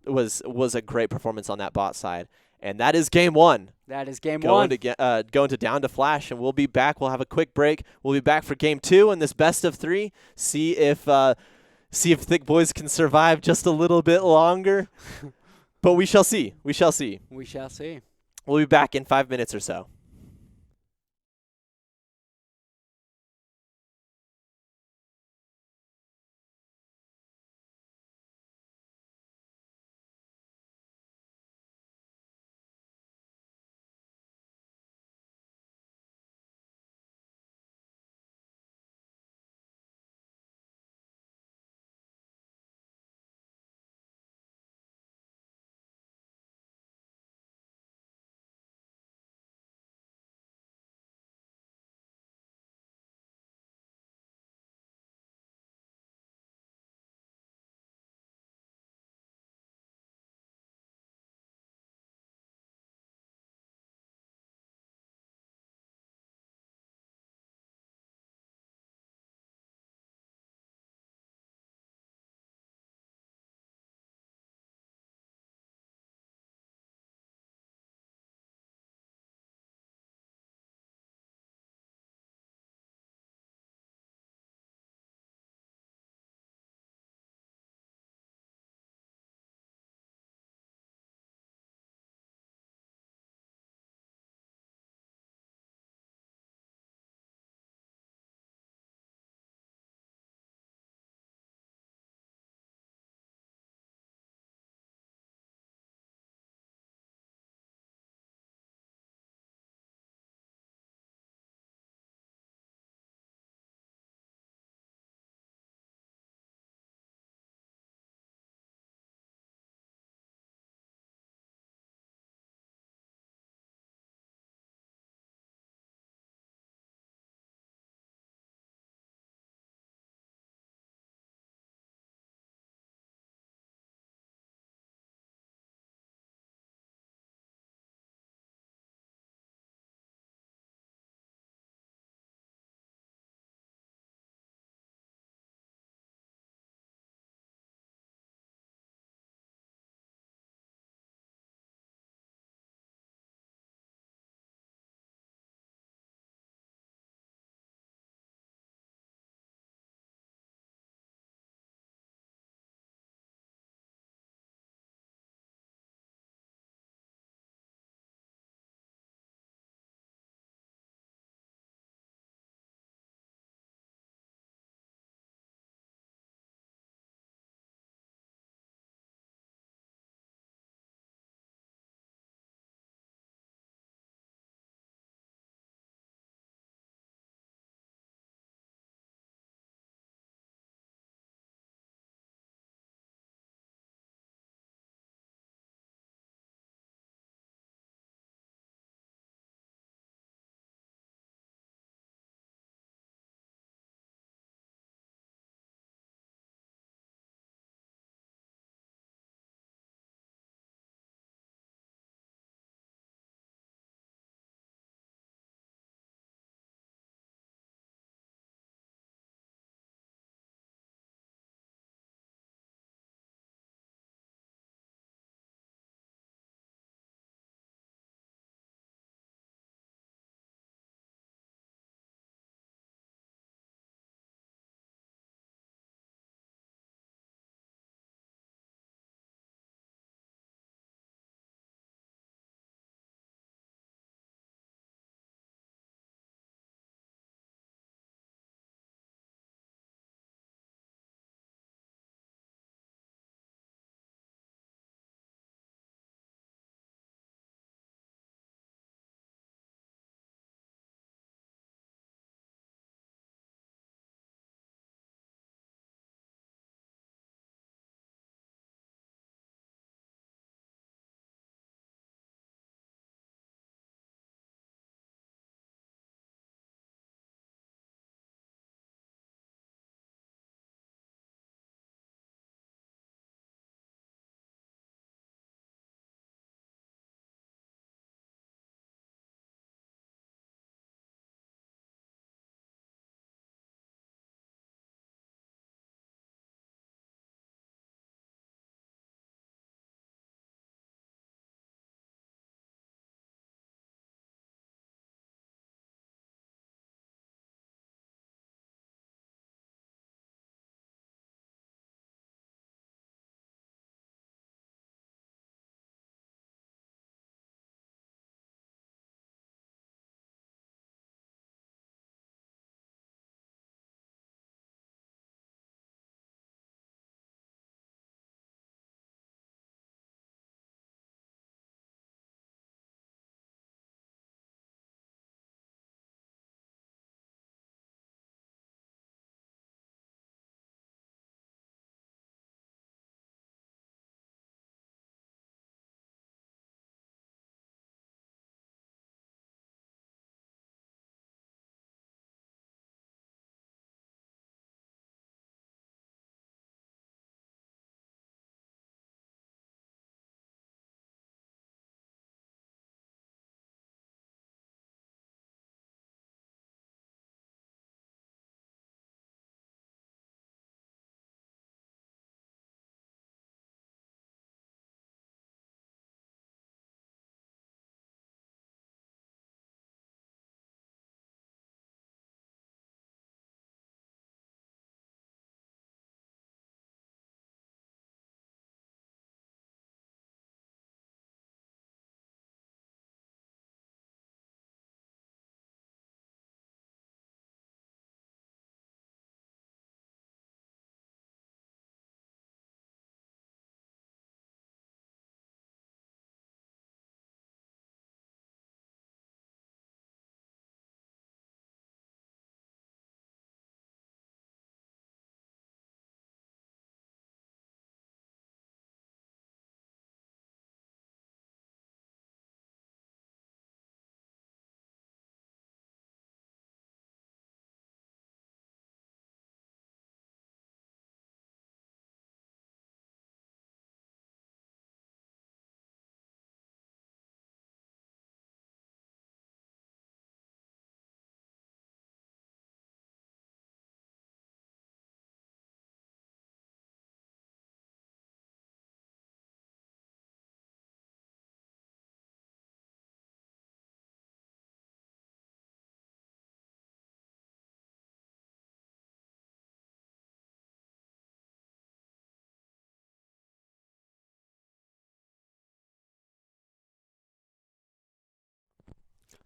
was a great performance on that bot side. And that is game one. That is game one. Going to Down to Flash, and we'll be back. We'll have a quick break. We'll be back for game two in this best of three. See if Thicc Boys can survive just a little bit longer. But we shall see. We shall see. We shall see. We'll be back in 5 minutes or so.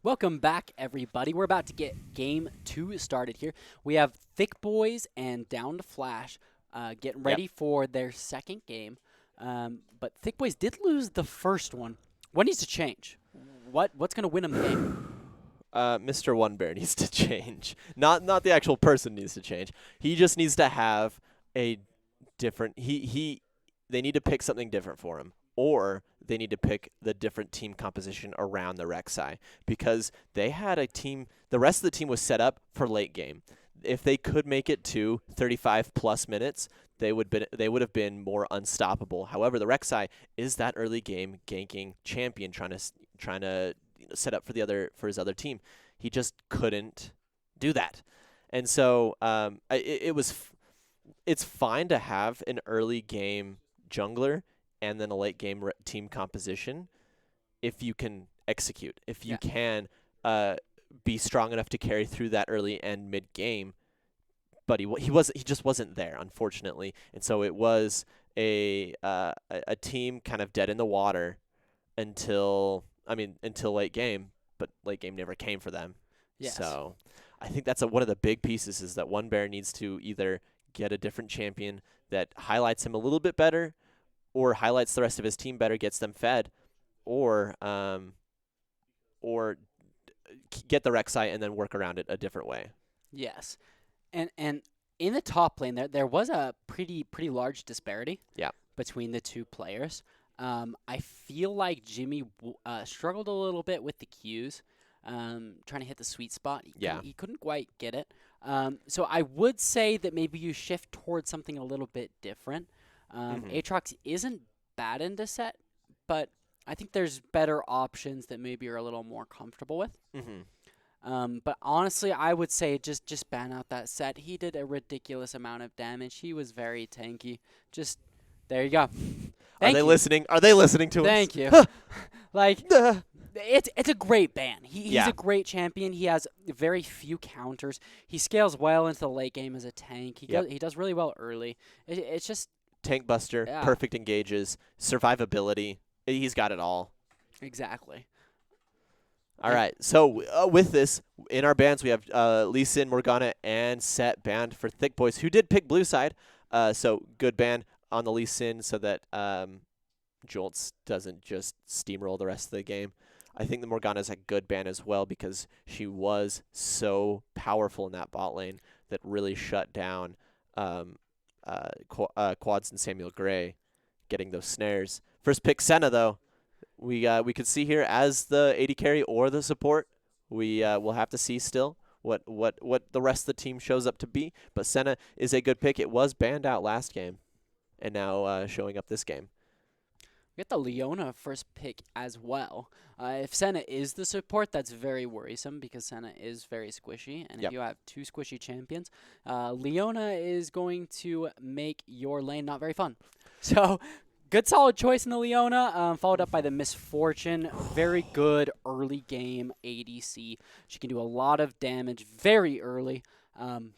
Welcome back, everybody. We're about to get game 2 started here. We have Thicc Boys and Down to Flash getting Yep. ready for their second game. But Thicc Boys did lose the first one. What needs to change? What's going to win them the game? Mr. One Bear needs to change. Not the actual person needs to change. He just needs to have a different. They need to pick something different for him, or they need to pick the different team composition around the Rek'Sai because they had a team. The rest of the team was set up for late game. If they could make it to 35 plus minutes, they would have been more unstoppable. However, the Rek'Sai is that early game ganking champion trying to set up for his other team. He just couldn't do that, and so it's fine to have an early game jungler and then a late game team composition if you can execute, if you can be strong enough to carry through that early and mid game. But he just wasn't there, unfortunately, and so it was a team kind of dead in the water until late game, but late game never came for them. Yes. So I think that's one of the big pieces is that One Bear needs to either get a different champion that highlights him a little bit better or highlights the rest of his team better, gets them fed, or get the Rek'Sai and then work around it a different way. Yes. And in the top lane, there was a pretty large disparity between the two players. I feel like Jimmy struggled a little bit with the Qs, trying to hit the sweet spot. He couldn't quite get it. So I would say that maybe you shift towards something a little bit different. Aatrox isn't bad in this set, but I think there's better options that maybe you're a little more comfortable with. But honestly, I would say just ban out that set. He did a ridiculous amount of damage. He was very tanky. Just there you go. Are they listening? Are they listening to us? Thank you. Like it's a great ban. He's a great champion. He has very few counters. He scales well into the late game as a tank. He does really well early. It's just tank buster, perfect engages, survivability. He's got it all. Exactly. All right. So with this, in our bans, we have Lee Sin, Morgana, and Set banned for Thicc Boys, who did pick blue side. So good ban on the Lee Sin so that Jolts doesn't just steamroll the rest of the game. I think the Morgana's a good ban as well because she was so powerful in that bot lane that really shut down Quads and Samuel Gray getting those snares. First pick Senna, though. We could see here as the AD carry or the support. We'll have to see still what the rest of the team shows up to be. But Senna is a good pick. It was banned out last game, and now showing up this game. We get the Leona first pick as well. If Senna is the support, that's very worrisome because Senna is very squishy. And if you have two squishy champions, Leona is going to make your lane not very fun. So good solid choice in the Leona, followed up by the Misfortune. Very good early game ADC. She can do a lot of damage very early.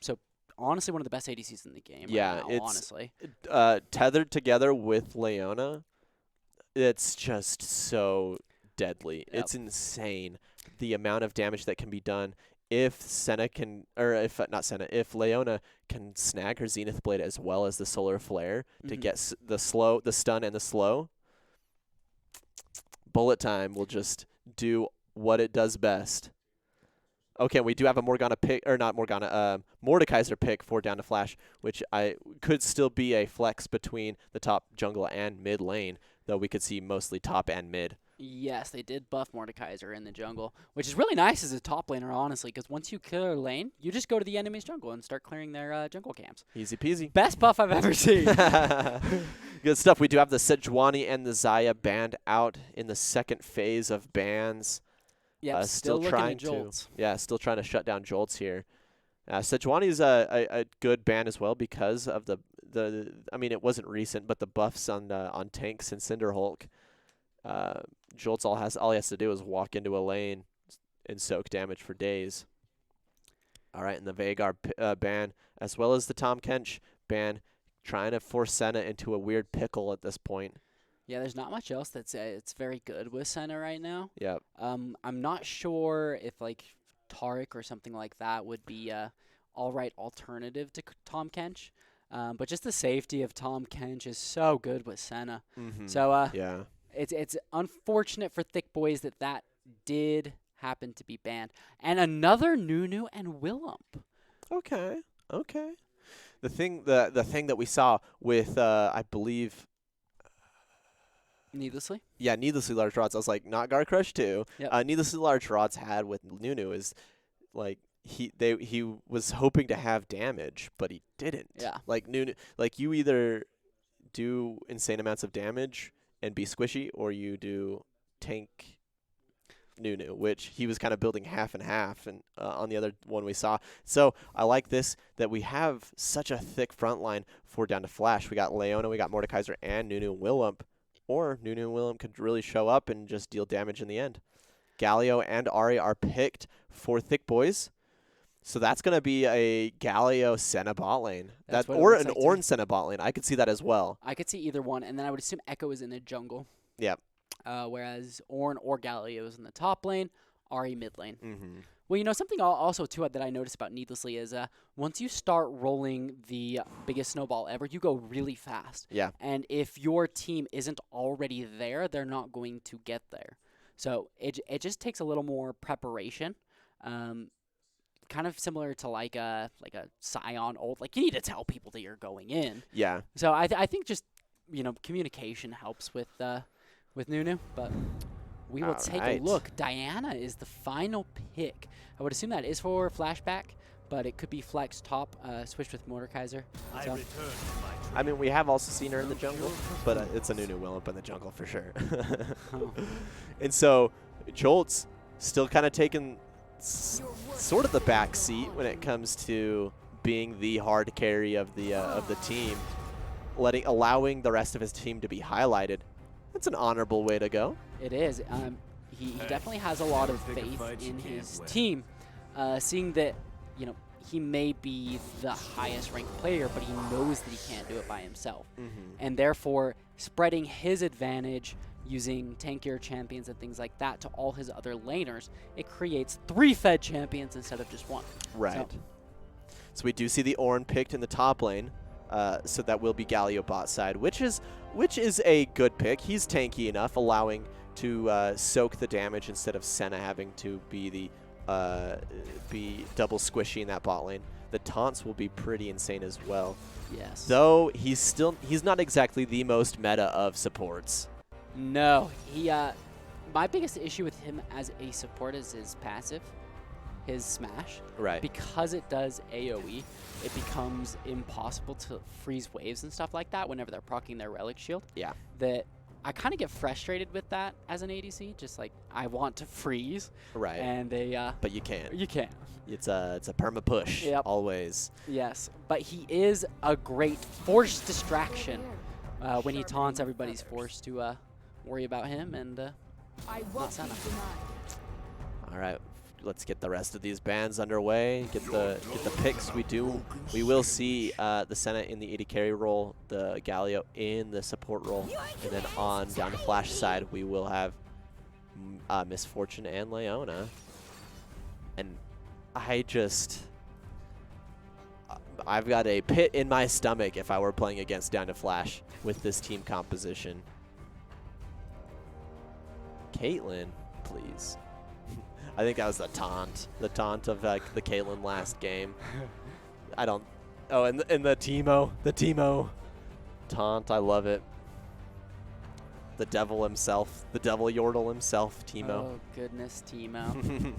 So honestly, one of the best ADCs in the game right now, it's honestly. Tethered together with Leona, it's just so deadly. It's insane the amount of damage that can be done if if Leona can snag her Zenith Blade as well as the Solar Flare to get the stun and the slow. Bullet Time will just do what it does best. Okay, we do have a Morgana pick, or not Morgana, Mordekaiser pick for Down to Flash, which could still be a flex between the top jungle and mid lane, though we could see mostly top and mid. Yes, they did buff Mordekaiser in the jungle, which is really nice as a top laner, honestly, because once you clear a lane, you just go to the enemy's jungle and start clearing their jungle camps. Easy peasy. Best buff I've ever seen. Good stuff. We do have the Sejuani and the Xayah banned out in the second phase of bans. Yeah, still trying to still trying to shut down Jolts here. Sejuani is a good ban as well because of it wasn't recent, but the buffs on tanks and Cinderhulk. Jolts all he has to do is walk into a lane and soak damage for days. All right, and the Veigar ban as well as the Tom Kench ban, trying to force Senna into a weird pickle at this point. Yeah, there's not much else that's it's very good with Senna right now. Yep. I'm not sure if like Tarek or something like that would be a all right alternative to Tom Kench. But just the safety of Tom Kench is so good with Senna. Mm-hmm. So Yeah. it's unfortunate for Thick Boys that did happen to be banned. And another Nunu and Willump. Okay. Okay. The thing that we saw with I believe Needlessly. yeah, needlessly large rods. I was like, not Gar Crush 2. Yep. Needlessly large rods had with Nunu is like he was hoping to have damage, but he didn't. Yeah. Like Nunu, like you either do insane amounts of damage and be squishy, or you do tank Nunu, which he was kind of building half and half, and on the other one we saw. So I like this that we have such a thick front line for down to Flash. We got Leona, we got Mordekaiser, and Nunu and Willump. Or Nunu and Willump could really show up and just deal damage in the end. Galio and Ari are picked for Thick Boys. So that's going to be a Galio Senna bot lane. That's what it Or looks an like to Ornn me. Senna bot lane. I could see that as well. I could see either one, and then I would assume Echo is in the jungle. Yep. Whereas Ornn or Galio is in the top lane, Ari mid lane. Mm-hmm. Well, something also too that I noticed about Needlessly is once you start rolling the biggest snowball ever, you go really fast. Yeah. And if your team isn't already there, they're not going to get there. So it just takes a little more preparation. Kind of similar to like a Scion ult. Like, you need to tell people that you're going in. Yeah. So I think just communication helps with Nunu, but we will take a look. Diana is the final pick. I would assume that is for flashback, but it could be flex top switched with Mordekaiser. So. I mean, we have also seen her in the jungle, but it's a Nunu Willump in the jungle for sure. Oh. And so Jolt's still kind of taking sort of the back seat when it comes to being the hard carry of the team, allowing the rest of his team to be highlighted. That's an honorable way to go. It is. He definitely has a lot of faith in his team, seeing that he may be the highest ranked player, but he knows that he can't do it by himself, and therefore spreading his advantage using tankier champions and things like that to all his other laners, it creates 3 fed champions instead of just 1. Right. So we do see the Ornn picked in the top lane. So that will be Galio bot side, which is a good pick. He's tanky enough, allowing to soak the damage instead of Senna having to be double squishy in that bot lane. The taunts will be pretty insane as well. Yes. Though he's not exactly the most meta of supports. No, my biggest issue with him as a support is his passive. His smash. Right. Because it does AoE, it becomes impossible to freeze waves and stuff like that whenever they're proccing their relic shield. Yeah. That I kind of get frustrated with that as an ADC. Just like, I want to freeze. Right. And but you can't. You can't. It's a perma push. Yep. Always. Yes. But he is a great forced distraction. When he taunts, everybody's forced to worry about him and not Senna. All right. Let's get the rest of these bans underway. Get the picks. We will see the Senna in the AD carry role, the Galio in the support role, and then on down to Flash side we will have Misfortune and Leona. And I've got a pit in my stomach if I were playing against down to Flash with this team composition. Caitlyn, please. I think that was the taunt of the Caitlyn last game. I don't. Oh, and the Teemo taunt. I love it. The devil himself, the devil Yordle himself, Teemo. Oh goodness, Teemo.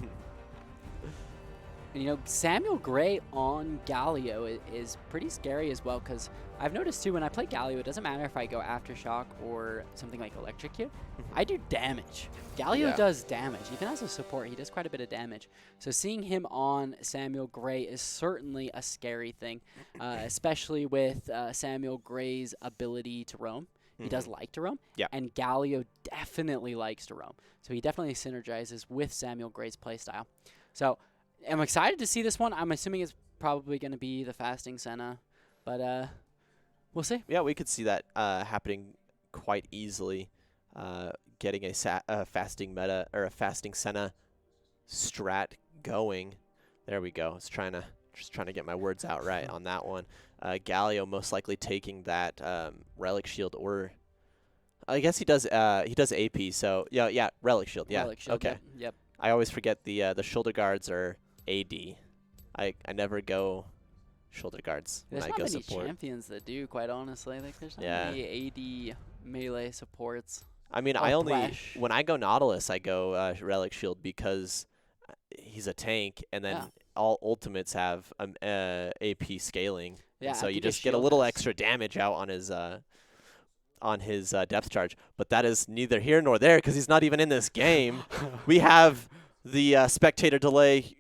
And Samuel Gray on Galio is pretty scary as well, because I've noticed too when I play Galio, it doesn't matter if I go Aftershock or something like Electrocute, I do damage. Galio does damage. Even as a support, he does quite a bit of damage. So seeing him on Samuel Gray is certainly a scary thing, especially with Samuel Gray's ability to roam. He does like to roam, and Galio definitely likes to roam. So he definitely synergizes with Samuel Gray's playstyle. So I'm excited to see this one. I'm assuming it's probably going to be the fasting Senna, but we'll see. Yeah, we could see that happening quite easily, getting a fasting meta or a fasting Senna strat going. There we go. Just trying to get my words out right on that one. Galio most likely taking that relic shield, or I guess he does AP. So yeah, relic shield. Yeah. Relic shield. Okay. Yep. I always forget the shoulder guards are AD. I never go shoulder guards There's when I not go many support. champions that do, quite honestly. Like, there's not Yeah. many AD melee supports. I mean, when I go Nautilus, I go relic shield because he's a tank, and then all ultimates have AP scaling. Yeah, And so I you think his just get a shield little has- extra damage out on his depth charge. But that is neither here nor there because he's not even in this game. We have the spectator delay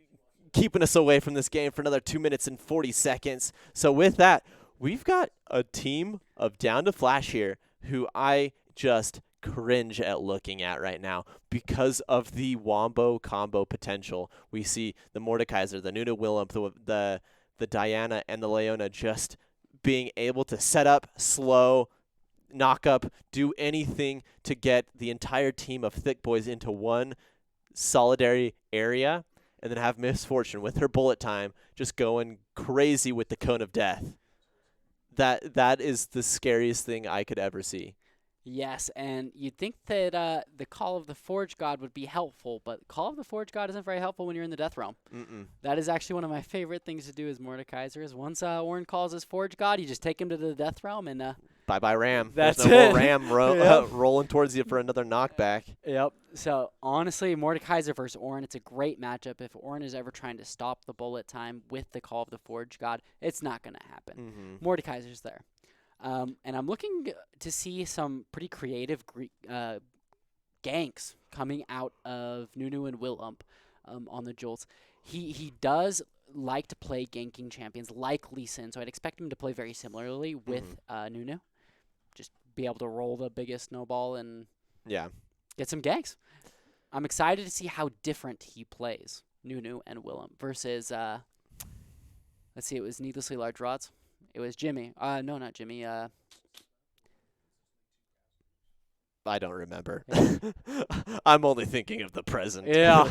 keeping us away from this game for another 2 minutes and 40 seconds. So with that, we've got a team of Down to Flash here who I just cringe at looking at right now because of the wombo combo potential. We see the Mordekaiser, the Nuna Willem, the Diana, and the Leona just being able to set up, slow, knock up, do anything to get the entire team of Thicc Boys into one solitary area, and then have Misfortune with her bullet time just going crazy with the Cone of Death. That is the scariest thing I could ever see. Yes, and you'd think that the Call of the Forge God would be helpful, but Call of the Forge God isn't very helpful when you're in the Death Realm. That is actually one of my favorite things to do as Mordekaiser. Is once Ornn calls his Forge God, you just take him to the Death Realm and bye Ram. That's There's no more it. Ram Yep. rolling towards you for another knockback. Yep. So honestly, Mordekaiser versus Ornn, it's a great matchup. If Ornn is ever trying to stop the bullet time with the Call of the Forge God, it's not going to happen. Mordekaiser's there. And I'm looking to see some pretty creative ganks coming out of Nunu and Willump on the Jolts. He does like to play ganking champions like Lee Sin, so I'd expect him to play very similarly with Nunu. Just be able to roll the biggest snowball and get some ganks. I'm excited to see how different he plays, Nunu and Willump, versus, let's see, it was Needlessly Large Rods. It was Jimmy. No, not Jimmy. I don't remember. Yeah. I'm only thinking of the present. Yeah.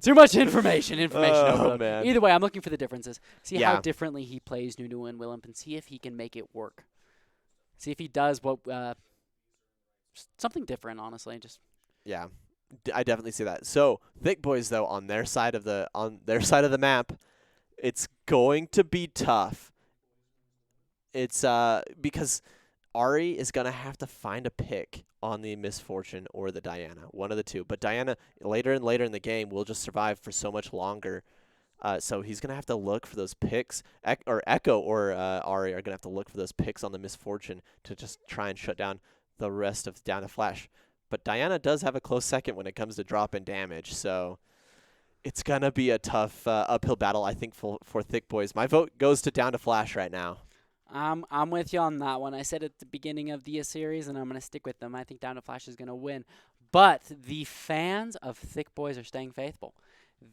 Too much information. Oh, overload. man. Either way, I'm looking for the differences. See Yeah. how differently he plays Nunu and Willump, and see if he can make it work. See if he does something different. Honestly, just Yeah, I definitely see that. So Thicc Boys, though, on their side of the map, it's going to be tough. It's because Ari is gonna have to find a pick on the Misfortune or the Diana, one of the two. But Diana later and later in the game will just survive for so much longer. So he's gonna have to look for those picks. Echo or Ari are gonna have to look for those picks on the Misfortune to just try and shut down the rest of Down to Flash. But Diana does have a close second when it comes to drop-in damage, so it's gonna be a tough uphill battle, I think, for Thicc Boys. My vote goes to Down to Flash right now. I'm with you on that one. I said at the beginning of the series, and I'm going to stick with them. I think Down to Flash is going to win. But the fans of Thicc Boys are staying faithful.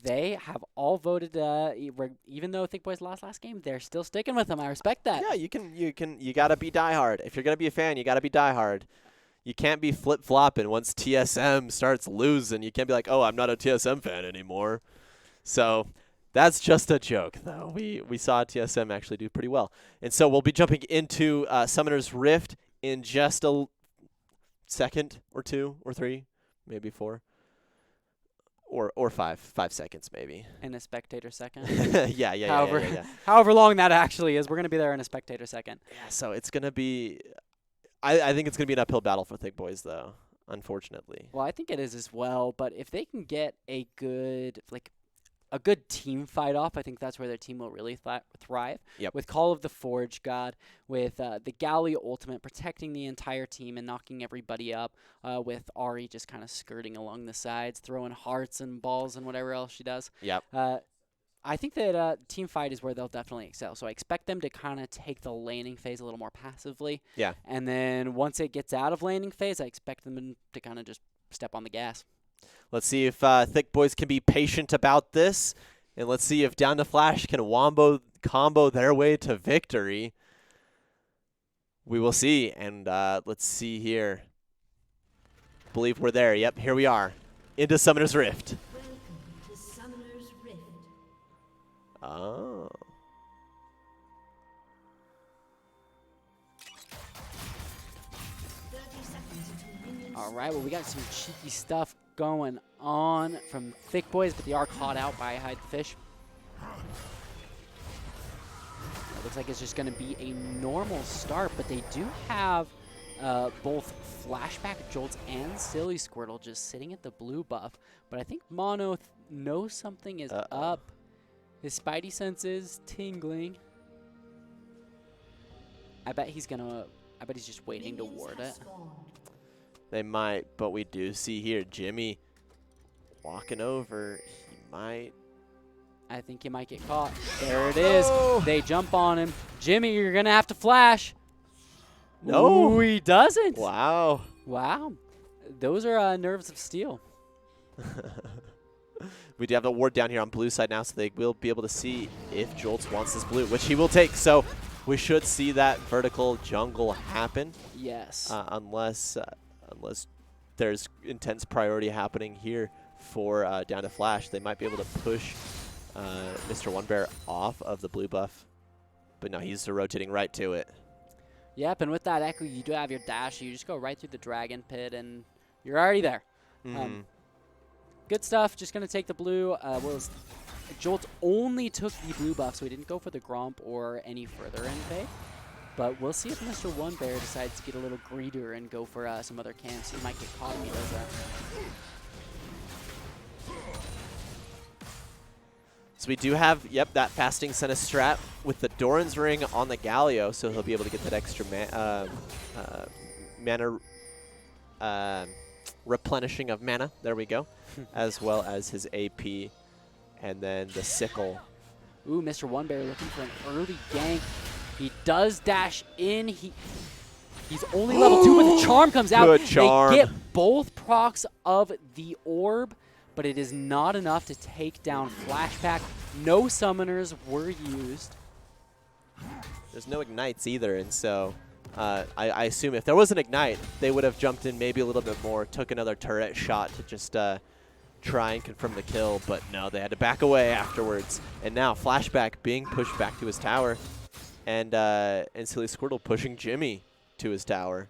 They have all voted, even though Thicc Boys lost last game, they're still sticking with them. I respect that. Yeah, you gotta be diehard. If you're gonna be a fan, you gotta be diehard. You can't be flip-flopping once TSM starts losing. You can't be like, oh, I'm not a TSM fan anymore. So that's just a joke, though. We saw TSM actually do pretty well. And so we'll be jumping into Summoner's Rift in just a second or two or three, maybe 4. Or 5 seconds, maybe. In a spectator second. Yeah. However long that actually is, we're going to be there in a spectator second. Yeah, so it's going to be I think it's going to be an uphill battle for Thicc Boys, though, unfortunately. Well, I think it is as well, but if they can get a good team fight off, I think that's where their team will really thrive. Yep. With Call of the Forge God, with the Galley ultimate protecting the entire team and knocking everybody up, with Ari just kind of skirting along the sides, throwing hearts and balls and whatever else she does. Yep. I think that team fight is where they'll definitely excel. So I expect them to kind of take the laning phase a little more passively. Yeah. And then once it gets out of laning phase, I expect them to kind of just step on the gas. Let's see if Thicc Boys can be patient about this, and let's see if Down to Flash can combo their way to victory. We will see, and let's see here. Believe we're there. Yep, here we are. Into Summoner's Rift. Welcome to Summoner's Rift. Oh. 30 seconds until minions. All right, well, we got some cheeky stuff going on from Thicc Boys, but they are caught out by Hide the Fish. It looks like it's just going to be a normal start, but they do have both Flashback Jolts and Silly Squirtle just sitting at the blue buff. But I think Mono knows something is up. His Spidey sense is tingling. I bet he's just waiting to Minions ward have it. spawned. They might, but we do see here Jimmy walking over. He might. I think he might get caught. There it is. No. They jump on him. Jimmy, you're going to have to flash. No. Ooh, he doesn't. Wow. Wow. Those are nerves of steel. We do have the ward down here on blue side now, so they will be able to see if Jolts wants this blue, which he will take. So we should see that vertical jungle happen, Yes. unless there's intense priority happening here for down to flash. They might be able to push Mr. One Bear off of the blue buff, but no, he's rotating right to it. Yep, and with that echo, you do have your dash. You just go right through the dragon pit, and you're already there. Good stuff. Just going to take the blue. Jolt only took the blue buff, so he didn't go for the Gromp or any further invade. But we'll see if Mr. One Bear decides to get a little greedier and go for some other camps. He might get caught if he does that. So we do have, that Fasting Senna strat with the Doran's Ring on the Galio, so he'll be able to get that extra mana replenishing of mana. There we go. As well as his AP, and then the Sickle. Ooh, Mr. One Bear looking for an early gank. He does dash in. He's only level 2, but the charm comes out. Good charm. They get both procs of the orb, but it is not enough to take down Flashback. No summoners were used. There's no ignites either, and so I assume if there was an ignite, they would have jumped in maybe a little bit more, took another turret shot to just try and confirm the kill, but no, they had to back away afterwards. And now Flashback being pushed back to his tower, and Silly Squirtle pushing Jimmy to his tower.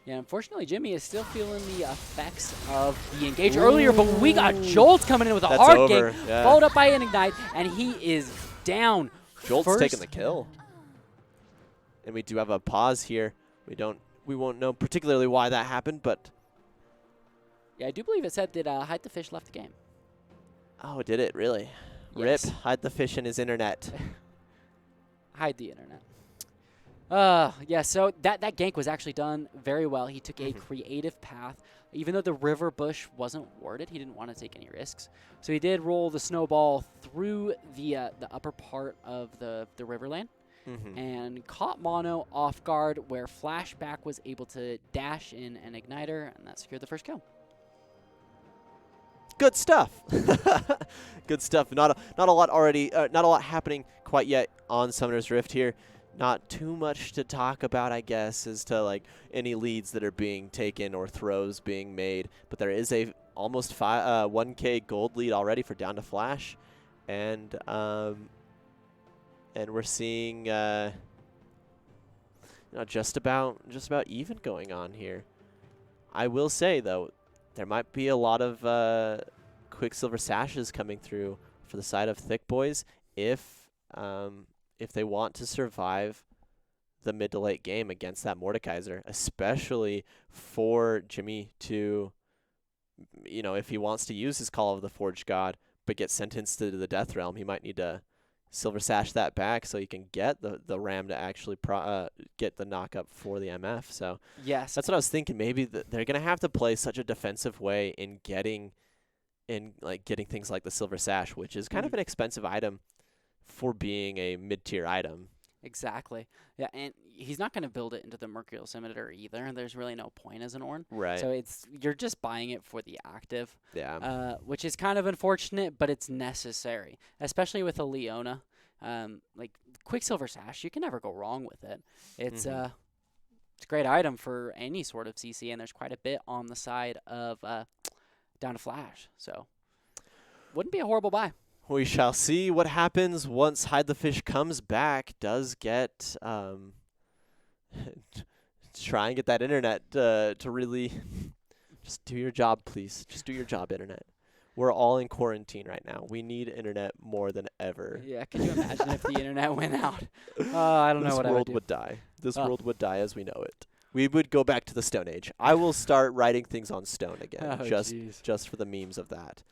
Yeah, unfortunately, Jimmy is still feeling the effects of the engage earlier, but we got Jolts coming in with a That's hard over, gank, yeah. followed up by an ignite, and he is down. Jolt's First, taking the kill. And we do have a pause here. We won't know particularly why that happened, but yeah, I do believe it said that Hide the Fish left the game. oh, did it really? Yes. Rip, hide the fish in his internet. Hide the internet. Yeah, so that gank was actually done very well. He took a creative path. Even though the river bush wasn't warded, he didn't want to take any risks. So he did roll the snowball through the upper part of the river lane and caught Mono off guard, where Flashback was able to dash in an igniter, and that secured the first kill. Good stuff. Good stuff. Not a lot already. Not a lot happening quite yet on Summoner's Rift here. Not too much to talk about, I guess, as to like any leads that are being taken or throws being made. But there is a almost 1K gold lead already for Down to Flash, and we're seeing just about even going on here. I will say though, there might be a lot of Quicksilver sashes coming through for the side of Thicc Boys if they want to survive the mid to late game against that Mordekaiser, especially for Jimmy to, if he wants to use his Call of the Forged God but get sentenced to the Death Realm, he might need to Silver Sash that back so he can get the Ram to actually get the knock-up for the MF. So Yes. that's what I was thinking. Maybe they're going to have to play such a defensive way in getting things like the Silver Sash, which is kind of an expensive item for being a mid-tier item. Exactly. Yeah, and he's not going to build it into the Mercurial Scimitar either, and there's really no point as an Ornn. Right. So you're just buying it for the active, Yeah. which is kind of unfortunate, but it's necessary, especially with a Leona. Like Quicksilver Sash, you can never go wrong with it. It's it's a great item for any sort of CC, and there's quite a bit on the side of down to Flash. So wouldn't be a horrible buy. We shall see what happens once Hide the Fish comes back. Does get try and get that internet to really just do your job, please. Just do your job, internet. We're all in quarantine right now. We need internet more than ever. Yeah, could you imagine if the internet went out? I don't know what I would This world do. would die. This Oh. world would die as we know it. We would go back to the Stone Age. I will start writing things on stone again, Oh, jeez. just for the memes of that.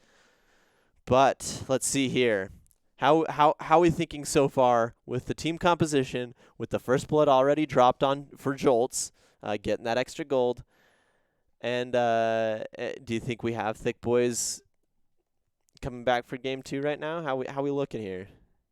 But let's see here. How are we thinking so far with the team composition, with the first blood already dropped on for Jolts, getting that extra gold? And do you think we have Thicc Boys coming back for game 2 right now? How we looking here?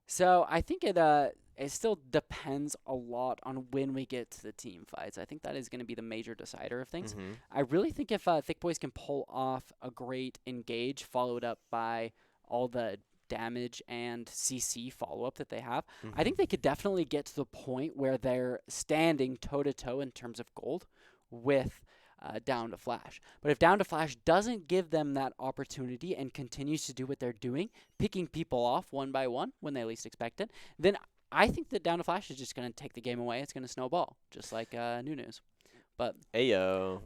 So I think it still depends a lot on when we get to the team fights. I think that is going to be the major decider of things. Mm-hmm. I really think if Thicc Boys can pull off a great engage followed up by all the damage and CC follow-up that they have, I think they could definitely get to the point where they're standing toe-to-toe in terms of gold with Down to Flash. But if Down to Flash doesn't give them that opportunity and continues to do what they're doing, picking people off one by one when they least expect it, then I think that Down to Flash is just going to take the game away. It's going to snowball, just like News. But Ayo.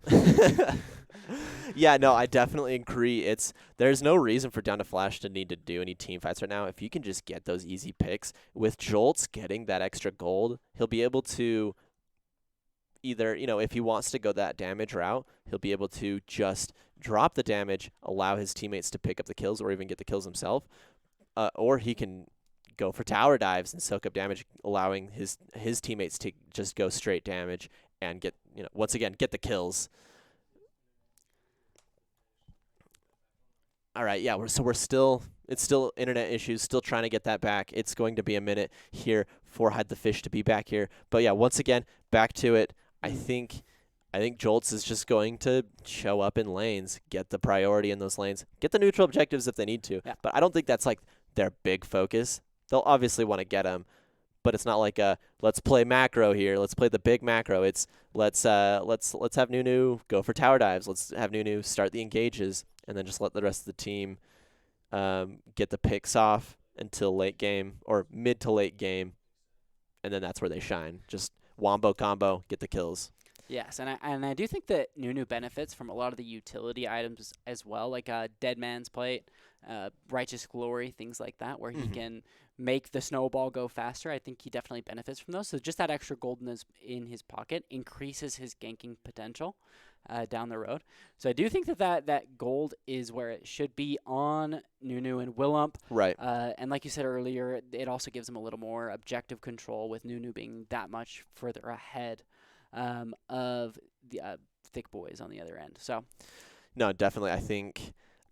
Yeah, no, I definitely agree. There's no reason for Down to Flash to need to do any team fights right now. If you can just get those easy picks with Jolts getting that extra gold, he'll be able to either, if he wants to go that damage route, he'll be able to just drop the damage, allow his teammates to pick up the kills or even get the kills himself, or he can go for tower dives and soak up damage, allowing his teammates to just go straight damage and get, once again, get the kills. All right, yeah, it's still internet issues, still trying to get that back. It's going to be a minute here for Hide the Fish to be back here. But yeah, once again, back to it. I think Jolts is just going to show up in lanes, get the priority in those lanes, get the neutral objectives if they need to. Yeah. But I don't think that's like their big focus. They'll obviously want to get them, but it's not like let's play macro here. Let's play the big macro. It's let's have Nunu go for tower dives. Let's have Nunu start the engages, and then just let the rest of the team get the picks off until late game or mid to late game, and then that's where they shine. Just wombo combo, get the kills. yes, and I do think that Nunu benefits from a lot of the utility items as well, like Dead Man's Plate, Righteous Glory, things like that, where he can make the snowball go faster. I think he definitely benefits from those. So just that extra gold in his pocket increases his ganking potential down the road. So I do think that gold is where it should be on Nunu and Willump. Right. And like you said earlier, it also gives him a little more objective control with Nunu being that much further ahead of the Thicc Boys on the other end. So No, definitely.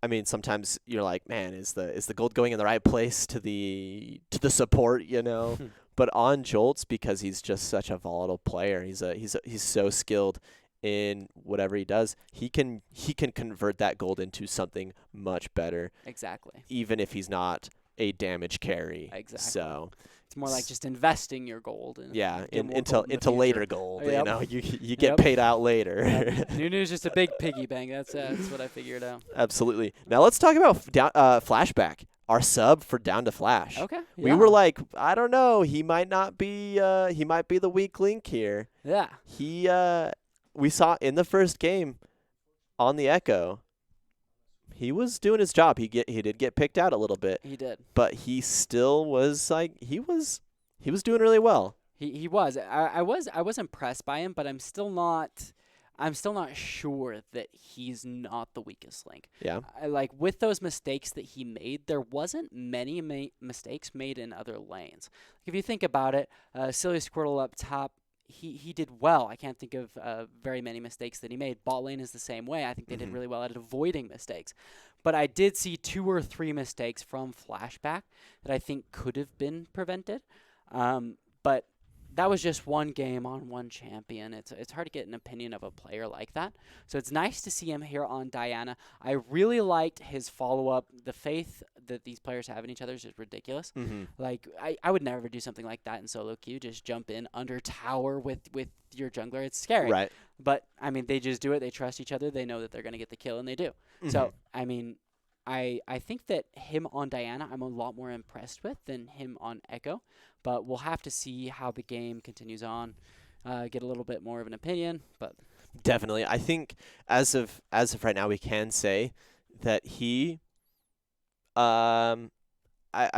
I mean, sometimes you're like, man, is the gold going in the right place to the support, But on Jolts, because he's just such a volatile player, he's so skilled in whatever he does. He can convert that gold into something much better. exactly. Even if he's not a damage carry. Exactly. So It's more like just investing your gold. And yeah, get more into gold in the future. later gold. Yep. You get Yep. paid out later. Nunu's just a big piggy bank. That's what I figured out. Absolutely. Now let's talk about Flashback, our sub for Down to Flash. Okay. We were like, I don't know, he might be the weak link here. Yeah. We saw in the first game on the Echo, he was doing his job. He did get picked out a little bit, He did. but he still was like he was doing really well. He was. I was impressed by him, but I'm still not sure that he's not the weakest link. Yeah. Like with those mistakes that he made, there wasn't many mistakes made in other lanes. Like if you think about it, Silly Squirtle up top, he did well. I can't think of very many mistakes that he made. Bot lane is the same way. I think they did really well at avoiding mistakes. But I did see 2 or 3 mistakes from Flashback that I think could have been prevented. But that was just one game on one champion. It's hard to get an opinion of a player like that. So it's nice to see him here on Diana. I really liked his follow-up. The faith that these players have in each other is just ridiculous. Mm-hmm. Like, I would never do something like that in solo queue. Just jump in under tower with your jungler. It's scary. Right. But, I mean, they just do it. They trust each other. They know that they're going to get the kill, and they do. So, I mean, I think that him on Diana I'm a lot more impressed with than him on Echo. But we'll have to see how the game continues on, get a little bit more of an opinion. But Definitely. I think as of right now, we can say that he, I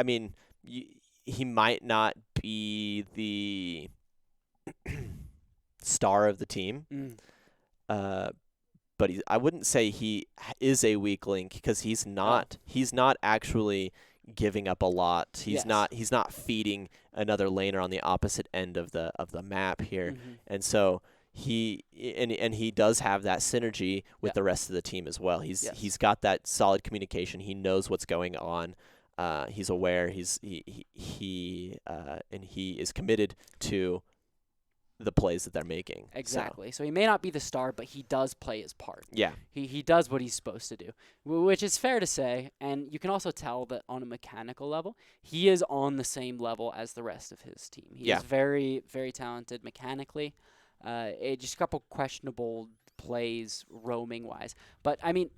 mean, he might not be the star of the team, but I wouldn't say he is a weak link because he's not. He's not actually giving up a lot. He's not feeding another laner on the opposite end of the map here, and so he does have that synergy with the rest of the team as well. He's got that solid communication. He knows what's going on. He's aware. He is committed to the plays that they're making. Exactly. So he may not be the star, but he does play his part. Yeah. He does what he's supposed to do, which is fair to say. And you can also tell that on a mechanical level, he is on the same level as the rest of his team. He is very, very talented mechanically. Just a couple questionable plays roaming-wise. But, I mean,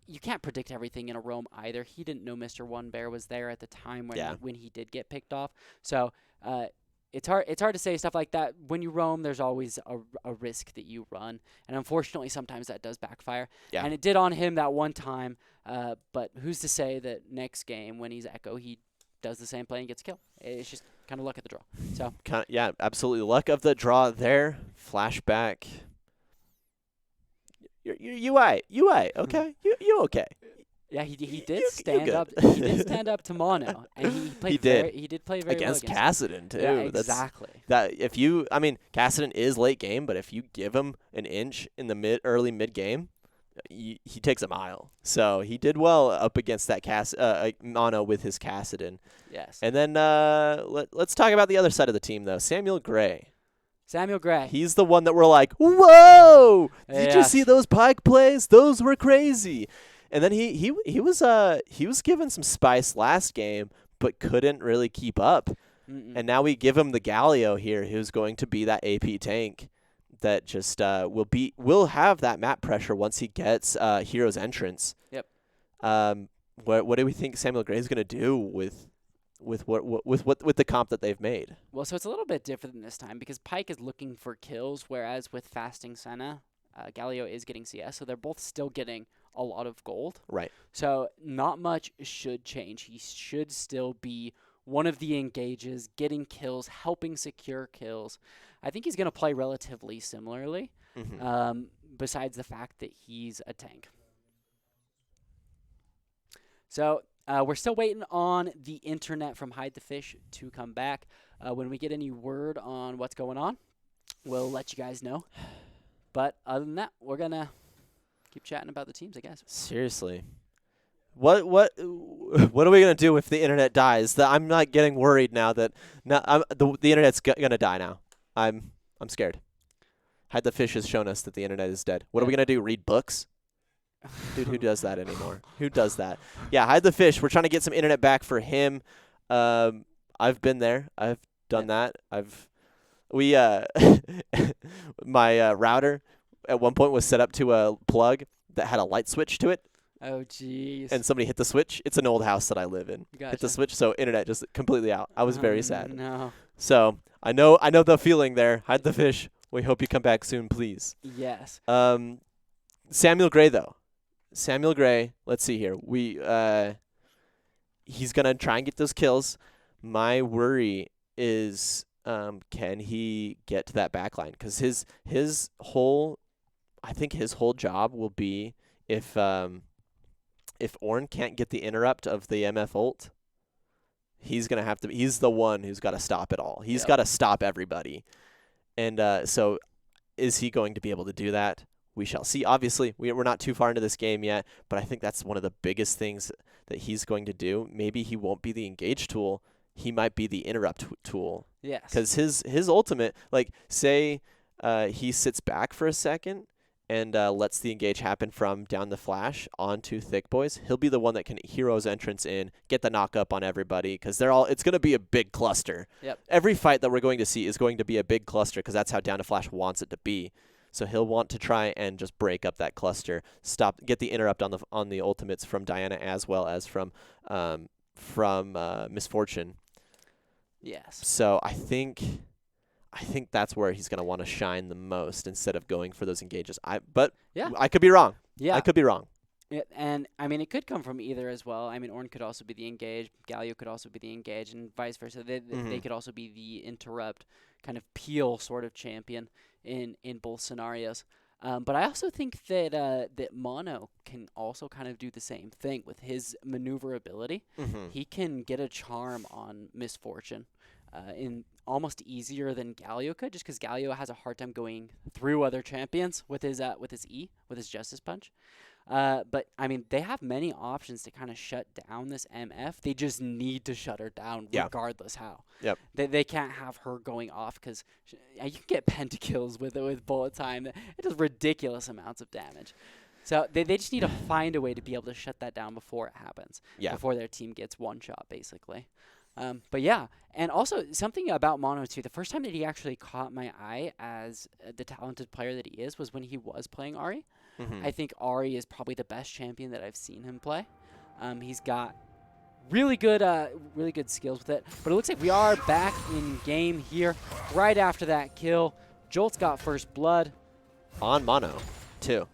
you can't predict everything in a roam either. He didn't know Mr. One Bear was there at the time when he did get picked off. So, it's hard to say stuff like that. When you roam, there's always a risk that you run. And unfortunately, sometimes that does backfire. Yeah. And it did on him that one time. But who's to say that next game, when he's Echo, he does the same play and gets a kill? It's just kind of luck of the draw. So Yeah, absolutely. Luck of the draw there. Flashback. You okay? You okay? yeah, he did you stand good. up. He did stand up to Mono, and he played. He did play very against well Kassadin too. Yeah, exactly. Kassadin is late game, but if you give him an inch in the early mid game, he takes a mile. So he did well up against that Mono with his Kassadin. Yes. And then let's talk about the other side of the team though. Samuel Gray. He's the one that we're like, whoa! Did you Yes. see those Pike plays? Those were crazy. And then he was given some spice last game, but couldn't really keep up. And now we give him the Galio here, who's going to be that AP tank that just will have that map pressure once he gets Hero's Entrance. Yep. What do we think Samuel Gray is going to do with the comp that they've made? Well, so it's a little bit different this time because Pike is looking for kills, whereas with Fasting Senna, Galio is getting CS, so they're both still getting a lot of gold. Right. So not much should change. He should still be one of the engages, getting kills, helping secure kills. I think he's going to play relatively similarly, besides the fact that he's a tank. So we're still waiting on the internet from Hide the Fish to come back. When we get any word on what's going on, we'll let you guys know. But other than that, we're going to keep chatting about the teams, I guess. Seriously. What are we gonna do if the internet dies? I'm not getting worried now that the internet's gonna die now. I'm scared. Hide the Fish has shown us that the internet is dead. What are we gonna do? Read books? Dude, who does that anymore? Who does that? Yeah, Hide the Fish. We're trying to get some internet back for him. I've been there. I've done that. My router at one point was set up to a plug that had a light switch to it. Oh, jeez. And somebody hit the switch. It's an old house that I live in. Gotcha. Hit the switch, so internet just completely out. I was very sad. No. So I know the feeling there. Hide the Fish. We hope you come back soon, please. Yes. Samuel Gray though. Samuel Gray. Let's see here. He's gonna try and get those kills. My worry is, can he get to that backline? Because his whole job will be if Ornn can't get the interrupt of the MF ult, he's the one who's got to stop it all. He's got to stop everybody. And so is he going to be able to do that? We shall see. Obviously, we're not too far into this game yet, but I think that's one of the biggest things that he's going to do. Maybe he won't be the engage tool he might be the interrupt tool. Yes. Because his ultimate, like, say he sits back for a second and lets the engage happen from down the flash onto Thicc Boys, he'll be the one that can hero's entrance in, get the knock up on everybody, because it's going to be a big cluster. Yep. Every fight that we're going to see is going to be a big cluster, because that's how down to flash wants it to be. So he'll want to try and just break up that cluster, get the interrupt on the ultimates from Diana as well as from Misfortune. Yes. So I think that's where he's going to want to shine the most instead of going for those engages. But Yeah. I could be wrong. Yeah. I could be wrong. Yeah, and I mean, it could come from either as well. I mean, Ornn could also be the engage, Galio could also be the engage, and vice versa. They could also be the interrupt, kind of peel sort of champion in both scenarios. But I also think that that Mono can also kind of do the same thing with his maneuverability. He can get a charm on Misfortune in almost easier than Galio could, just because Galio has a hard time going through other champions with his Justice Punch. But I mean, they have many options to kind of shut down this MF. They just need to shut her down, regardless how. Yep. They can't have her going off, because you can get pentakills with bullet time. It does ridiculous amounts of damage. So they just need to find a way to be able to shut that down before it happens. Yeah. Before their team gets one shot, basically. But yeah, and also something about Mono too. The first time that he actually caught my eye as the talented player that he is was when he was playing Ahri. I think Ahri is probably the best champion that I've seen him play. He's got really good skills with it. But it looks like we are back in game here. Right after that kill, Jolt's got first blood on Mono too.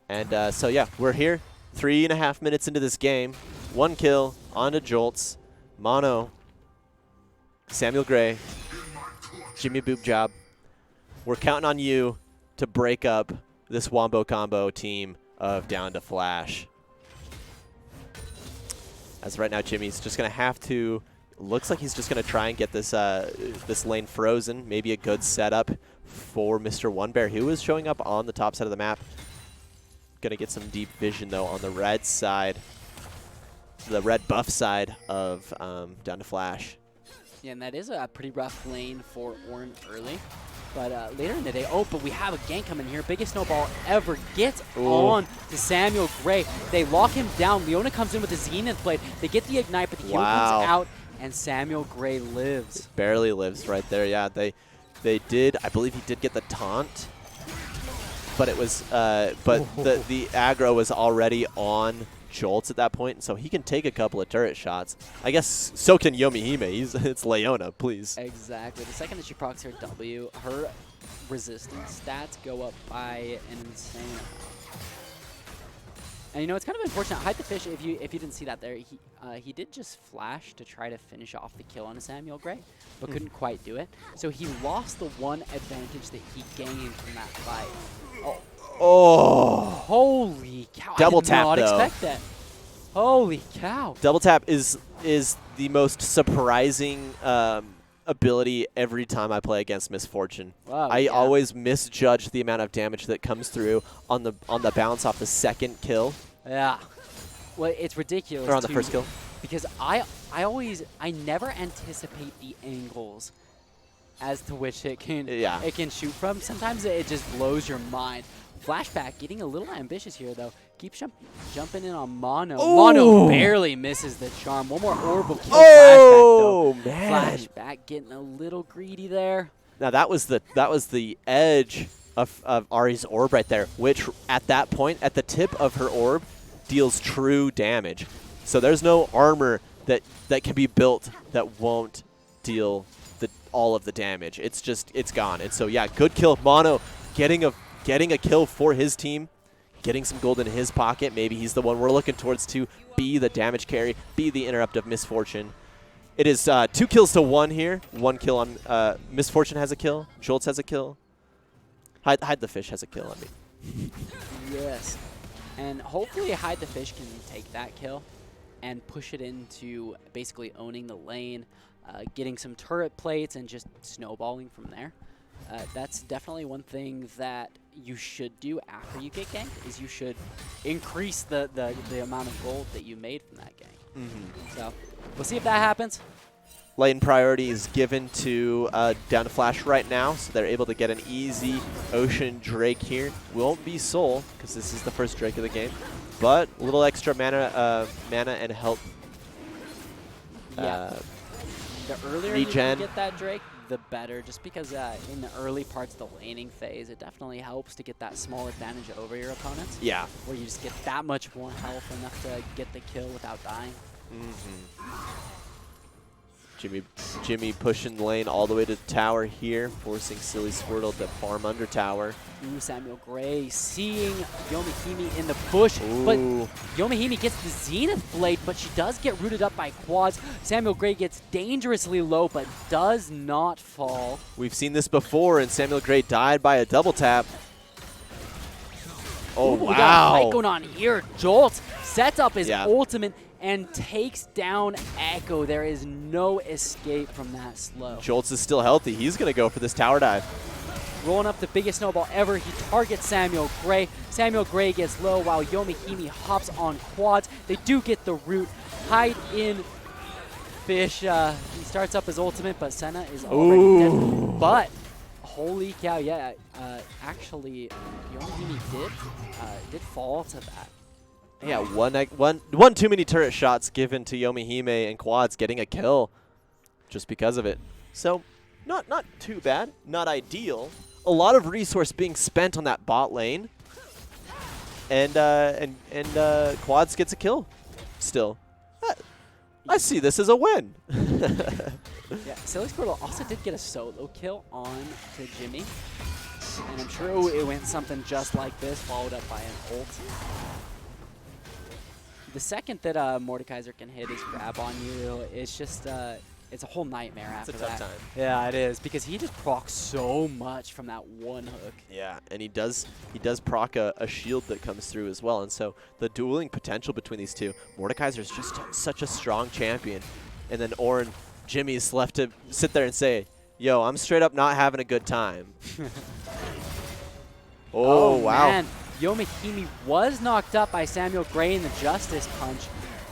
And so yeah, we're here. 3.5 minutes into this game. 1 kill onto Jolts. Mono, Samuel Gray, Jimmy Boob Job. We're counting on you to break up this Wombo Combo team of Down to Flash. As right now, Jimmy's just going to have to, looks like he's just going to try and get this this lane frozen. Maybe a good setup for Mr. One Bear, who is showing up on the top side of the map. Going to get some deep vision, though, on the red side, the red buff side of Down to Flash. Yeah, and that is a pretty rough lane for Ornn early. But later in the day, but we have a gank coming here. Biggest snowball ever gets on to Samuel Gray. They lock him down. Leona comes in with the Zenith Blade. They get the Ignite, but the heal comes out, and Samuel Gray lives. Barely lives right there, yeah. They did, I believe he did get the taunt, but it was, but the aggro was already on Jolts at that point, so he can take a couple of turret shots. I guess so can Yomihime. It's Leona, please. Exactly. The second that she procs her W, her resistance stats go up by an insane amount. And you know, it's kind of unfortunate. Hide the Fish, if you didn't see that there, he did just flash to try to finish off the kill on a Samuel Gray, but couldn't quite do it. So he lost the one advantage that he gained from that fight. Oh. Holy cow. Double tap, I did not though. expect that. Holy cow. Double tap is the most surprising ability every time I play against Misfortune. Wow, I always misjudge the amount of damage that comes through on the bounce off the second kill. Yeah. Well, it's ridiculous. Or on the too, first kill. Because I never anticipate the angles as to which it can shoot from. Sometimes it just blows your mind. Flashback getting a little ambitious here, though. Keeps jumping in on Mono. Ooh. Mono barely misses the charm. One more orb will kill Oh, Flashback, though. man. Flashback getting a little greedy there. Now that was the edge of Ahri's orb right there, which at that point, at the tip of her orb, deals true damage. So there's no armor that can be built that won't deal all of the damage. It's gone. And so yeah, good kill. Mono getting a kill for his team, getting some gold in his pocket. Maybe he's the one we're looking towards to be the damage carry, be the interrupt of Misfortune. It is 2 kills to 1 here. 1 kill on Misfortune has a kill. Jolts has a kill. Hide the Fish has a kill. I mean. Yes. And hopefully Hide the Fish can take that kill and push it into basically owning the lane, getting some turret plates, and just snowballing from there. That's definitely one thing that you should do after you get ganked, is you should increase the amount of gold that you made from that gank. So So we'll see if that happens. Lane priority is given to down to Flash right now, so they're able to get an easy Ocean Drake here. Won't be Soul, because this is the first Drake of the game, but a little extra mana and health. Yeah. The earlier you regen. can get that Drake, the better, just because in the early parts of the laning phase, it definitely helps to get that small advantage over your opponents. Yeah. Where you just get that much more health, enough to get the kill without dying. Jimmy pushing the lane all the way to the tower here, forcing Silly Squirtle to farm under tower. Ooh, Samuel Gray seeing Yomihime in the bush, but Yomihime gets the Zenith Blade, but she does get rooted up by quads. Samuel Gray gets dangerously low, but does not fall. We've seen this before, and Samuel Gray died by a double tap. Oh, Ooh, wow. We got a fight going on here. Jolt sets up his Yeah. ultimate and takes down Echo. There is no escape from that slow. Jolts is still healthy. He's going to go for this tower dive. Rolling up the biggest snowball ever. He targets Samuel Gray. Samuel Gray gets low while Yomihime hops on quads. They do get the root. Hide in Fish. He starts up his ultimate, but Senna is already dead. But, holy cow, yeah. Actually, Yomihime did fall to that. Yeah, one too many turret shots given to Yomihime and quads getting a kill just because of it. So, not too bad, not ideal. A lot of resource being spent on that bot lane, and quads gets a kill. Still, I see this as a win. Yeah, Silly Squirtle also did get a solo kill on to Jimmy, and I'm sure it went something just like this, followed up by an ult. The second that Mordekaiser can hit his grab on you, it's just it's a whole nightmare after that. It's a tough time. Yeah, it is, because he just procs so much from that one hook. Yeah, and he does proc a shield that comes through as well, and so the dueling potential between these two. Mordekaiser is just such a strong champion, and then Jimmy's left to sit there and say, "Yo, I'm straight up not having a good time." Oh wow! Man. Yomihime was knocked up by Samuel Gray in the Justice Punch,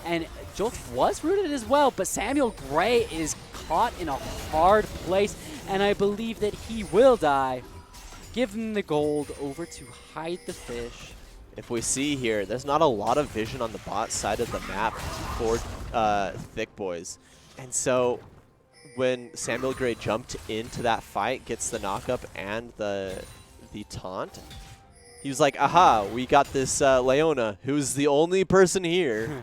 and Jolt was rooted as well, but Samuel Gray is caught in a hard place, and I believe that he will die. Give him the gold over to Hide the Fish. If we see here, there's not a lot of vision on the bot side of the map for Thicc Boys, and so when Samuel Gray jumped into that fight, gets the knockup and the taunt, he was like, aha, we got this Leona, who's the only person here.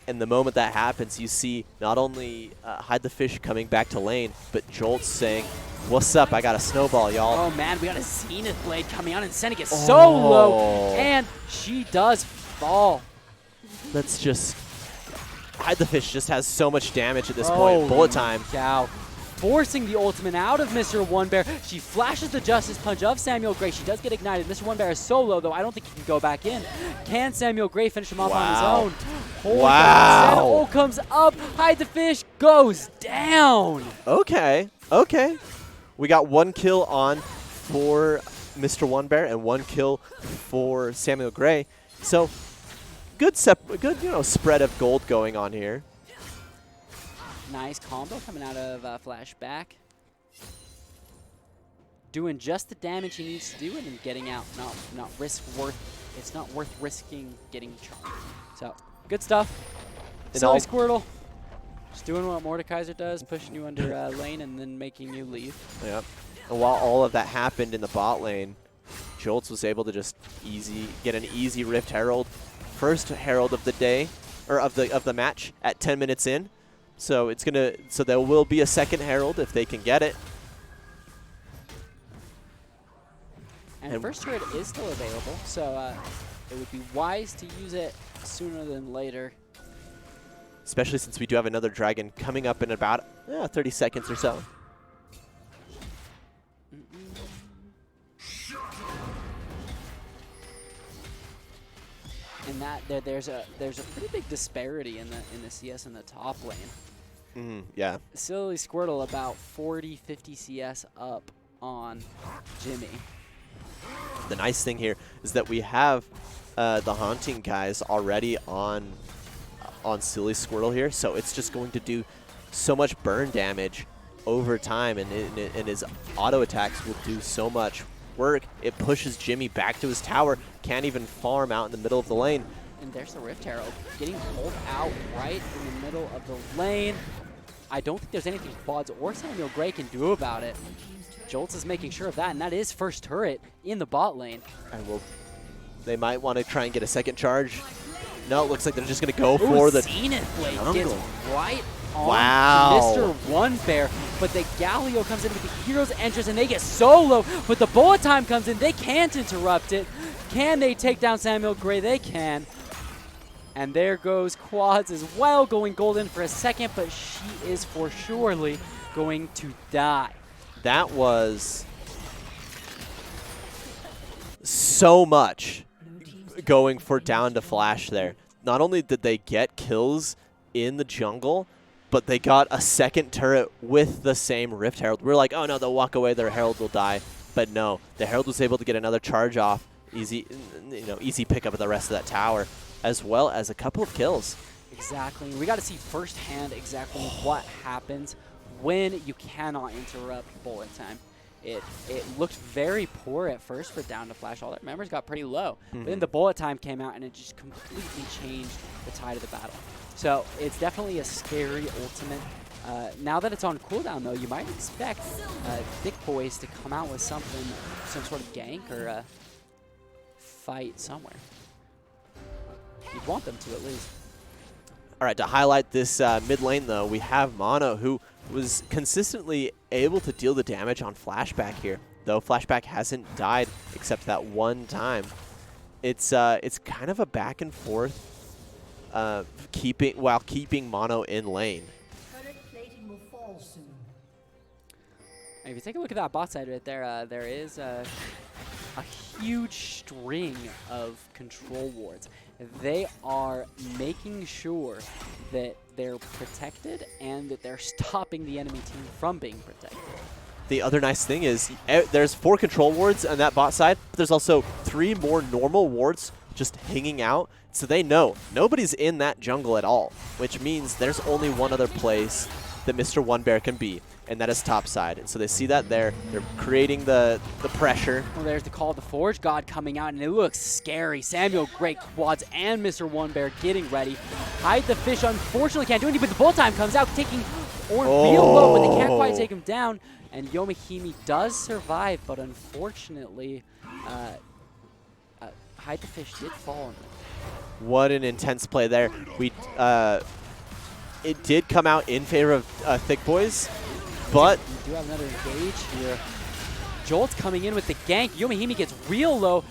And the moment that happens, you see not only Hide the Fish coming back to lane, but Jolt saying, what's up, I got a snowball, y'all. Oh man, we got a Zenith Blade coming out, and Senna gets so low, and she does fall. Let's just... Hide the Fish just has so much damage at this point. Bullet time. Cow. Forcing the ultimate out of Mr. One Bear. She flashes the Justice Punch of Samuel Gray. She does get ignited. Mr. One Bear is so low, though. I don't think he can go back in. Can Samuel Gray finish him off on his own? Holy wow. Senna ult comes up. Hide the Fish goes down. Okay. Okay. We got one kill on for Mr. One Bear and one kill for Samuel Gray. So good spread of gold going on here. Nice combo coming out of Flashback. Doing just the damage he needs to do and then getting out. It's not worth risking getting charged. So, good stuff. Silly Squirtle. Just doing what Mordekaiser does, pushing you under lane and then making you leave. Yep. And while all of that happened in the bot lane, Jolts was able to just get an easy Rift Herald. First Herald of the day, or of the match at 10 minutes in. So there will be a second Herald if they can get it. And first turret is still available, so it would be wise to use it sooner than later. Especially since we do have another dragon coming up in about 30 seconds or so. And there's a pretty big disparity in the CS in the top lane. Yeah. Silly Squirtle about 40-50 CS up on Jimmy. The nice thing here is that we have the Haunting guys already on on Silly Squirtle here, so it's just going to do so much burn damage over time, and his auto attacks will do so much work. It pushes Jimmy back to his tower, can't even farm out in the middle of the lane. And there's the Rift Herald getting pulled out right in the middle of the lane. I don't think there's anything Quads or Samuel Gray can do about it. Jolts is making sure of that, and that is first turret in the bot lane. And they might want to try and get a second charge. No, it looks like they're just going to go for the Zenith Blade jungle. gets right on Wow. Mr. One Bear, but the Galio comes in with the Hero's Entrance, and they get solo, but the bullet time comes in. They can't interrupt it. Can they take down Samuel Gray? They can. And there goes Quads as well, going golden for a second, but she is for surely going to die. That was so much going for down to Flash there. Not only did they get kills in the jungle, but they got a second turret with the same Rift Herald. We're like, oh no, they'll walk away, their Herald will die. But no, the Herald was able to get another charge off. Easy, easy pickup of the rest of that tower, as well as a couple of kills. Exactly. We got to see firsthand exactly what happens when you cannot interrupt bullet time. It looked very poor at first for down to Flash. All their members got pretty low. But then the bullet time came out, and it just completely changed the tide of the battle. So it's definitely a scary ultimate. Now that it's on cooldown, though, you might expect Thicc Boys to come out with something, some sort of gank or a fight somewhere. You'd want them to, at least. All right, to highlight this mid lane, though, we have Mono, who was consistently able to deal the damage on Flashback here, though Flashback hasn't died except that one time. It's kind of a back and forth, while keeping Mono in lane. Turret plating will fall soon. If you take a look at that bot side right there, there is a huge string of control wards. They are making sure that they're protected and that they're stopping the enemy team from being protected. The other nice thing is there's 4 control wards on that bot side, but there's also 3 more normal wards just hanging out. So they know nobody's in that jungle at all, which means there's only one other place that Mr. One Bear can be, and that is top side. And so they see that there. They're creating the pressure. Well, there's the Call of the Forge God coming out, and it looks scary. Samuel, Great Quads, and Mr. One Bear getting ready. Hide the Fish unfortunately can't do anything, but the bullet time comes out, taking Ornn real low, but they can't quite take him down. And Yomiuri does survive, but unfortunately, Hide the Fish did fall on him. What an intense play there. It did come out in favor of Thicc Boys, but We do have another engage here. Jolt's coming in with the gank. Yomiuri gets real low.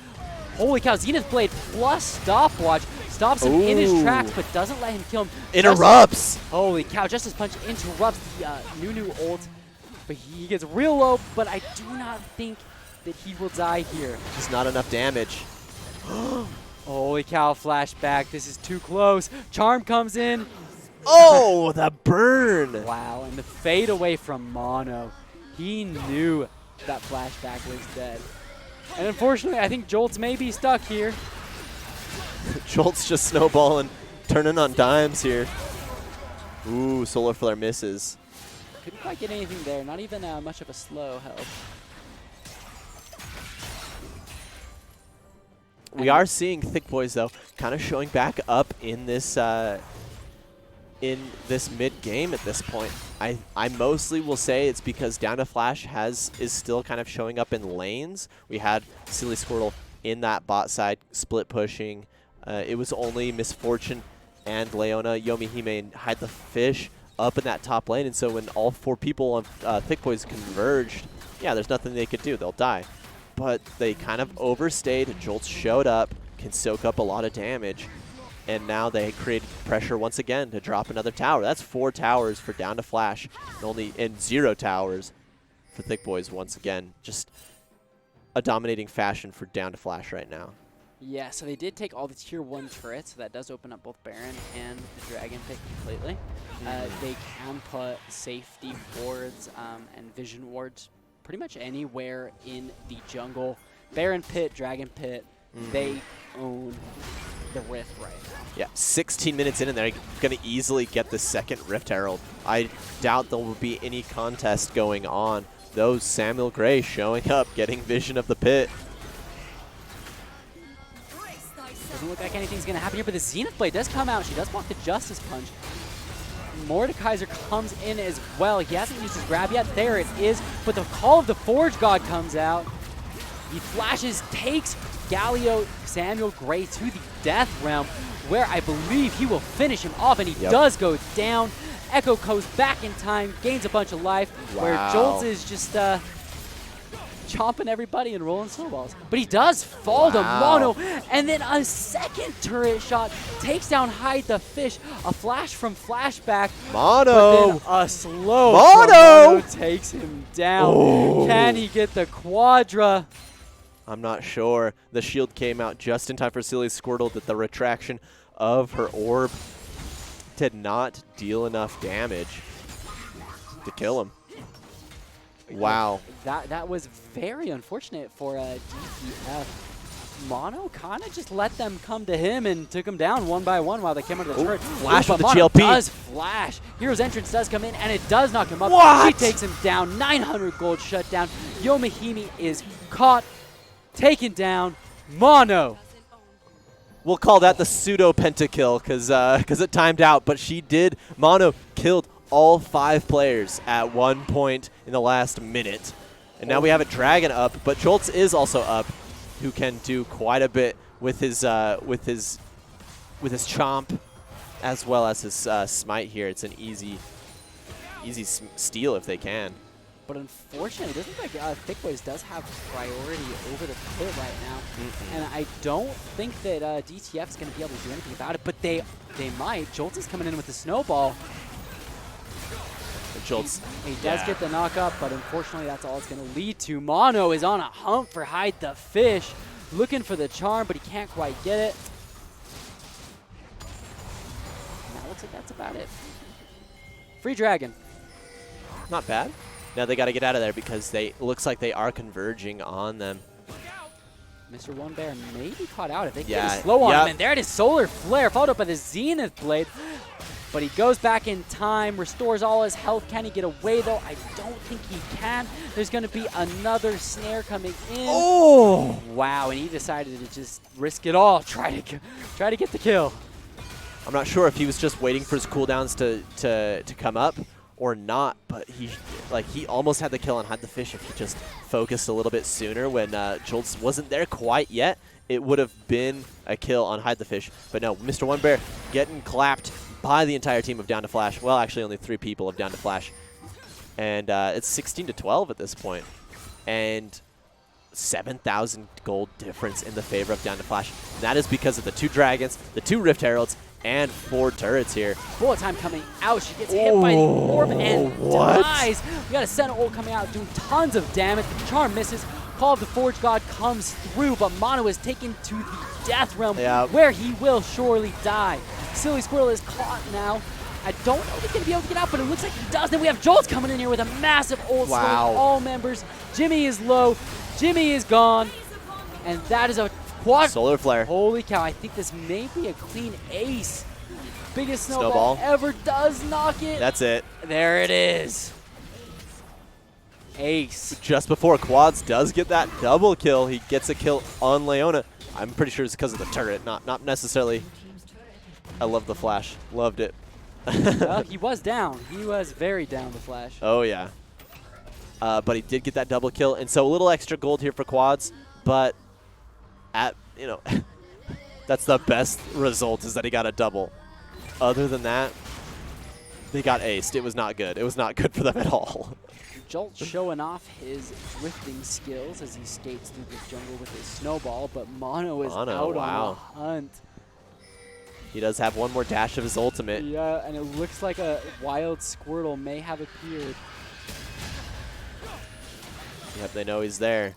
Holy cow, Zenith Blade plus Stopwatch stops him in his tracks, but doesn't let him kill him. interrupts. Holy cow, Justice Punch interrupts the Nunu ult, but he gets real low, but I do not think that he will die here. Just not enough damage. Holy cow, Flashback, this is too close. Charm comes in. Oh, the burn. Wow, and the fade away from Mono. He knew that Flashback was dead. And unfortunately, I think Jolts may be stuck here. Jolt's just snowballing, turning on dimes here. Ooh, Solar Flare misses. Couldn't quite get anything there, not even much of a slow help. We are seeing Thicc Boys, though, kind of showing back up in this mid game at this point. I mostly will say it's because Down to Flash is still kind of showing up in lanes. We had Silly Squirtle in that bot side split pushing. It was only Misfortune and Leona, Yomiuri, and Hide the Fish up in that top lane. And so when all 4 people on Thicc Boys converged, yeah, there's nothing they could do. They'll die. But they kind of overstayed. Jolts showed up, can soak up a lot of damage. And now they created pressure once again to drop another tower. That's 4 towers for Down to Flash, and 0 towers for Thicc Boys once again. Just a dominating fashion for Down to Flash right now. Yeah, so they did take all the tier 1 turrets, so that does open up both Baron and the Dragon Pit completely. They can put safety wards and vision wards pretty much anywhere in the jungle. Baron Pit, Dragon Pit, they own the Rift right now. Yeah, 16 minutes in and they're going to easily get the second Rift Herald. I doubt there will be any contest going on. Though Samuel Gray showing up, getting vision of the pit. Doesn't look like anything's going to happen here, but the Zenith Blade does come out. She does block the Justice Punch. Mordekaiser comes in as well. He hasn't used his grab yet. There it is. But the Call of the Forge God comes out. He flashes, takes Galio Samuel Gray to the Death Realm, where I believe he will finish him off, and he does go down. Echo goes back in time, gains a bunch of life, where Jolts is just chomping everybody and rolling snowballs. But he does fall to Mono, and then a second turret shot takes down Hide the Fish. A flash from Flashback. Mono! But then a slow Mono takes him down. Can he get the Quadra? I'm not sure. The shield came out just in time for Silly Squirtle that the retraction of her orb did not deal enough damage to kill him. Wow. That was very unfortunate for DTF. Mono kind of just let them come to him and took him down one by one while they came under the turret. Flash with the Mono GLP. does flash. Hero's Entrance does come in, and it does knock him up. What? She takes him down. 900 gold shut down. Yomahime is caught, taken down. Mono. We'll call that the pseudo pentakill because it timed out, but she did. Mono killed all 5 players at one point in the last minute. And now we have a Dragon up, but Jolts is also up, who can do quite a bit with his chomp as well as his smite here. It's an easy steal if they can. But unfortunately, it doesn't look like Thicc Bois does have priority over the pit right now. And I don't think that DTF is going to be able to do anything about it, but they might. Jolts is coming in with the snowball. Jolts. He does get the knock up, but unfortunately that's all it's going to lead to. Mono is on a hump for Hide the Fish, looking for the charm, but he can't quite get it. And that looks like that's about it. Free Dragon. Not bad. Now they got to get out of there because they looks like they are converging on them. Mr. One Bear may be caught out if they Yeah, get slow on him. And there it is, Solar Flare, followed up by the Zenith Blade. But he goes back in time, restores all his health. Can he get away, though? I don't think he can. There's going to be another snare coming in. Oh! Wow, and he decided to just risk it all, try to get the kill. I'm not sure if he was just waiting for his cooldowns to come up or not, but he almost had the kill on Hide the Fish if he just focused a little bit sooner when Jolts wasn't there quite yet. It would have been a kill on Hide the Fish, but no, Mr. One Bear getting clapped by the entire team of Down to Flash. Well, actually only 3 people of Down to Flash. And it's 16-12 at this point. And 7,000 gold difference in the favor of Down to Flash. And that is because of the 2 Dragons, the 2 Rift Heralds, and 4 turrets here. Bullet time coming out. She gets hit by the orb and dies. We got a Sentinel coming out doing tons of damage. The charm misses. Call of the Forge God comes through, but Mono is taken to the Death Realm, where he will surely die. Silly Squirrel is caught now. I don't know if he's going to be able to get out, but it looks like he does. Then we have Jolts coming in here with a massive ult slaying all members. Jimmy is low. Jimmy is gone. And that is a quad. Solar Flare. Holy cow, I think this may be a clean ace. Biggest Snowball. snowball ever, does knock it. That's it. There it is. Ace. Just before Quads does get that double kill, he gets a kill on Leona. I'm pretty sure it's because of the turret, not necessarily. I love the Flash. Loved it. Well, he was down. He was very down, the Flash. Oh, yeah. But he did get that double kill, and so a little extra gold here for Quads, but that's the best result is that he got a double. Other than that, they got aced. It was not good. It was not good for them at all. Jolt showing off his drifting skills as he skates through the jungle with his snowball, but Mono is out on a hunt. He does have one more dash of his ultimate. Yeah, and it looks like a wild Squirtle may have appeared. Yep, they know he's there.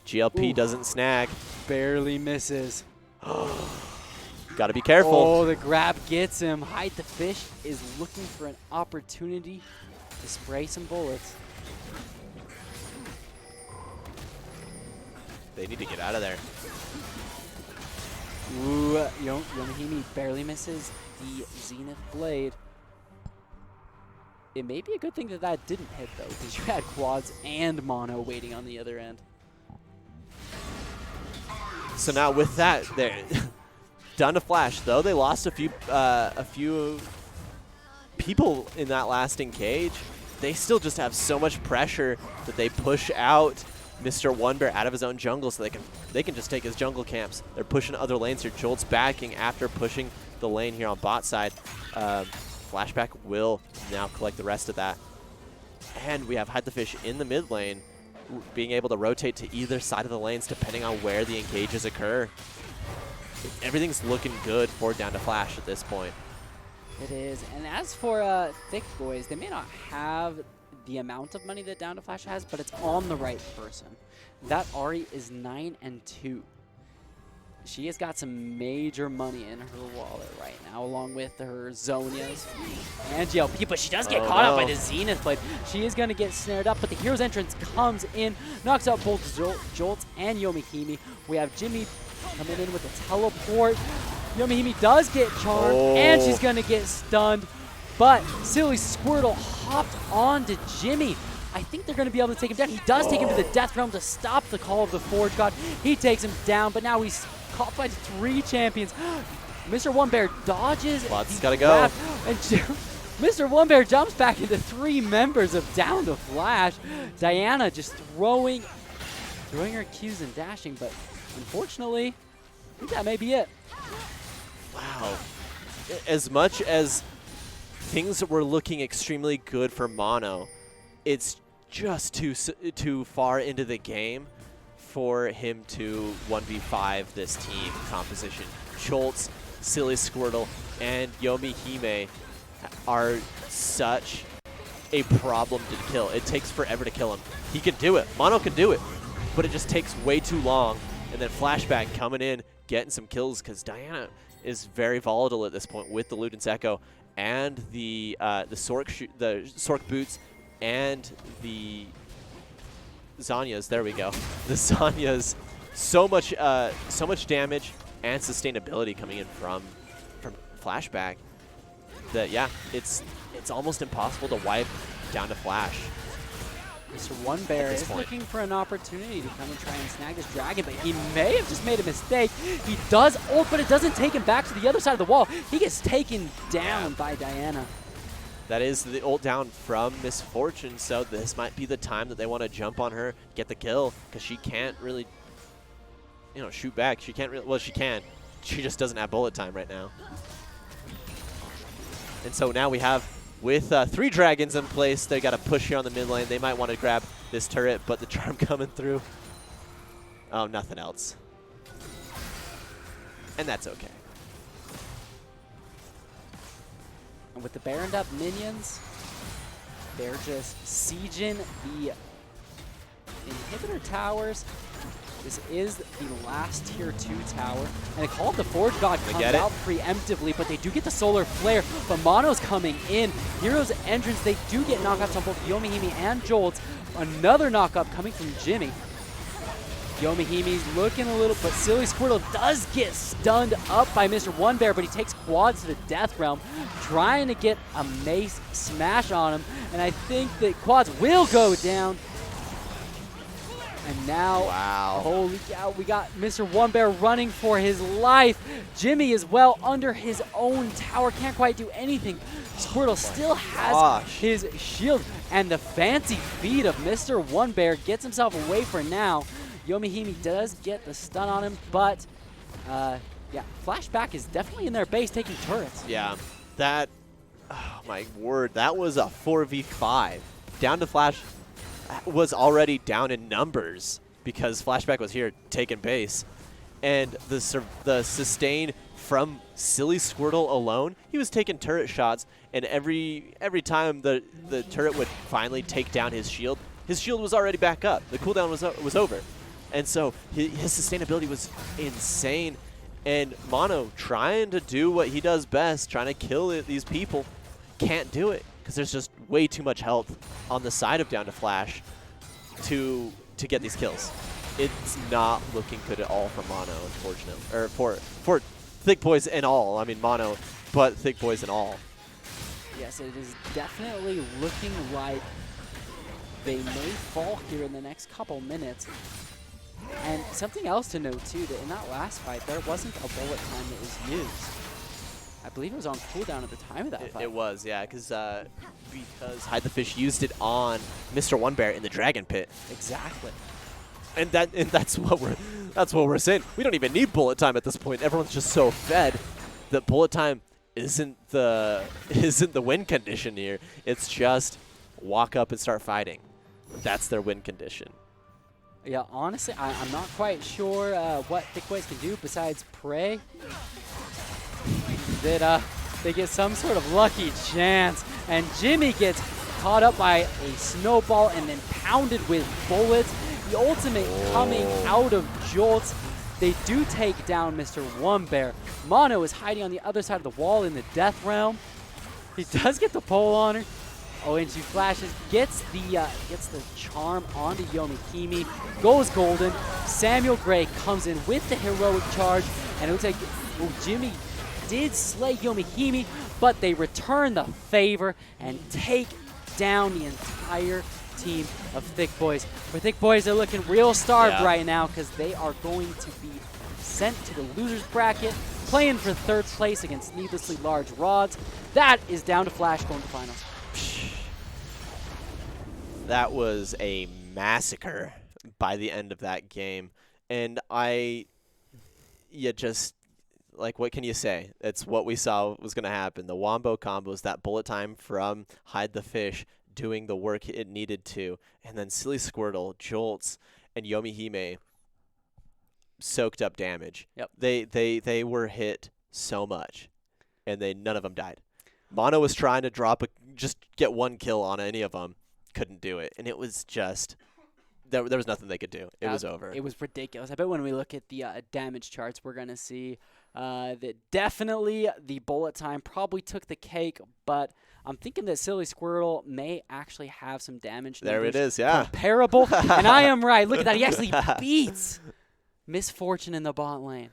GLP doesn't snag. Barely misses. Got to be careful. Oh, the grab gets him. Hide the Fish is looking for an opportunity to spray some bullets. They need to get out of there. Ooh, Yomihime barely misses the Zenith Blade. It may be a good thing that that didn't hit, though, because you had quads and mono waiting on the other end. So now with that, they're down to Flash. Though they lost a few people in that last engage, they still just have so much pressure that they push out Mr. Wonder out of his own jungle so they can just take his jungle camps. They're pushing other lanes here. Jolt's backing after pushing the lane here on bot side. Flashback will now collect the rest of that. And we have Hide the Fish in the mid lane, being able to rotate to either side of the lanes depending on where the engages occur. Everything's looking good for Down to Flash at this point. It is. And as for Thicc boys, they may not have the amount of money that Down to Flash has, but it's on the right person. That Ahri is 9-2. She has got some major money in her wallet right now, along with her Zonias and GLP, but she does get caught out by the Zenith Blade. She is going to get snared up, but the Hero's Entrance comes in, knocks out both Jolts and Yomihime. We have Jimmy coming in with a teleport. Yomihime does get charmed, and she's going to get stunned, but Silly Squirtle hopped on to Jimmy. I think they're going to be able to take him down. He does take him to the Death Realm to stop the call of the Forge God. He takes him down, but now he's caught by 3 champions. Mr. One Bear dodges. Lots gotta go. And Mr. One Bear jumps back into 3 members of Down to Flash. Diana just throwing her Qs and dashing, but unfortunately, I think that may be it. Wow. As much as things were looking extremely good for Mono, it's just too far into the game for him to 1v5 this team composition. Jolts, Silly Squirtle, and Yomihime are such a problem to kill. It takes forever to kill him. He can do it. Mono can do it, but it just takes way too long. And then Flashback coming in, getting some kills, because Diana is very volatile at this point with the Luden's Echo and the Sork boots and the Zanyas. There we go. The Zanyas, so much damage and sustainability coming in from Flashback that yeah, it's almost impossible to wipe Down to Flash. Mr. One Bear is looking for an opportunity to come and try and snag this dragon, but he may have just made a mistake. He does ult, but it doesn't take him back to the other side of the wall. He gets taken down by Diana. That is the ult down from Miss Fortune, so this might be the time that they want to jump on her, get the kill, because she can't really, shoot back. She can't really, well, she can. She just doesn't have bullet time right now. And so now we have, with 3 dragons in place, they got to push here on the mid lane. They might want to grab this turret, but the charm coming through. Oh, nothing else. And that's okay. And with the Baroned up minions, they're just sieging the inhibitor towers. This is the last tier 2 tower. And a Call of the Forge God comes out preemptively, but they do get the Solar Flare. But Mono's coming in. Hero's Entrance, they do get knockouts on both Yomihime and Jolts. Another knockup coming from Jimmy. Yomihime's looking a little, but Silly Squirtle does get stunned up by Mr. One Bear, but he takes quads to the Death Realm, trying to get a mace smash on him. And I think that quads will go down. And now, wow. Holy cow, we got Mr. One Bear running for his life. Jimmy is well under his own tower, can't quite do anything. Squirtle still has his shield, and the fancy feat of Mr. One Bear gets himself away for now. Yomihime does get the stun on him, but yeah, Flashback is definitely in their base taking turrets. Yeah, that, oh my word, that was a 4v5. Down to Flash was already down in numbers because Flashback was here taking base. And the sustain from Silly Squirtle alone, he was taking turret shots, and every time the turret would finally take down his shield was already back up. The cooldown was over. And so his sustainability was insane. And Mono, trying to do what he does best, trying to kill these people, can't do it because there's just way too much health on the side of Down to Flash to get these kills. it's not looking good at all for Mono, unfortunately. Or for Thicc Boys and all. I mean, Mono, but Thicc Boys and all. Yes, it is definitely looking like they may fall here in the next couple minutes. And something else to note, too, that in that last fight, there wasn't a bullet time that was used. I believe it was on cooldown at the time of that fight. It was, yeah, because Hide the Fish used it on Mr. One Bear in the Dragon Pit. Exactly. And that's what we're saying. We don't even need bullet time at this point. Everyone's just so fed that bullet time isn't the win condition here. It's just walk up and start fighting. That's their win condition. Yeah, honestly, I'm not quite sure what Thicc Boys can do besides pray that they get some sort of lucky chance. And Jimmy gets caught up by a snowball and then pounded with bullets. The ultimate coming out of Jolts. They do take down Mr. One Bear. Mono is hiding on the other side of the wall in the Death Realm. He does get the pole on her. Oh, and she flashes, gets the charm onto Yomikimi, goes golden. Samuel Gray comes in with the heroic charge, and it looks like Jimmy did slay Yomikimi, but they return the favor and take down the entire team of Thicc Boys. For Thicc Boys, they're looking real starved right now because they are going to be sent to the losers bracket, playing for third place against needlessly large rods. That is down to Flash going to finals. That was a massacre by the end of that game. And just, like, what can you say? It's what we saw was going to happen. The Wombo combos, that bullet time from Hide the Fish doing the work it needed to. And then Silly Squirtle, Jolts, and Yomihime soaked up damage. Yep. They were hit so much, and none of them died. Mono was trying to just get one kill on any of them. Couldn't do it, and it was just there was nothing they could do. It was over. It was ridiculous. I bet when we look at the damage charts, we're gonna see that definitely the bullet time probably took the cake, but I'm thinking that Silly Squirtle may actually have some damage. There it is, yeah. Comparable, and I am right. Look at that. He actually beats Misfortune in the bot lane.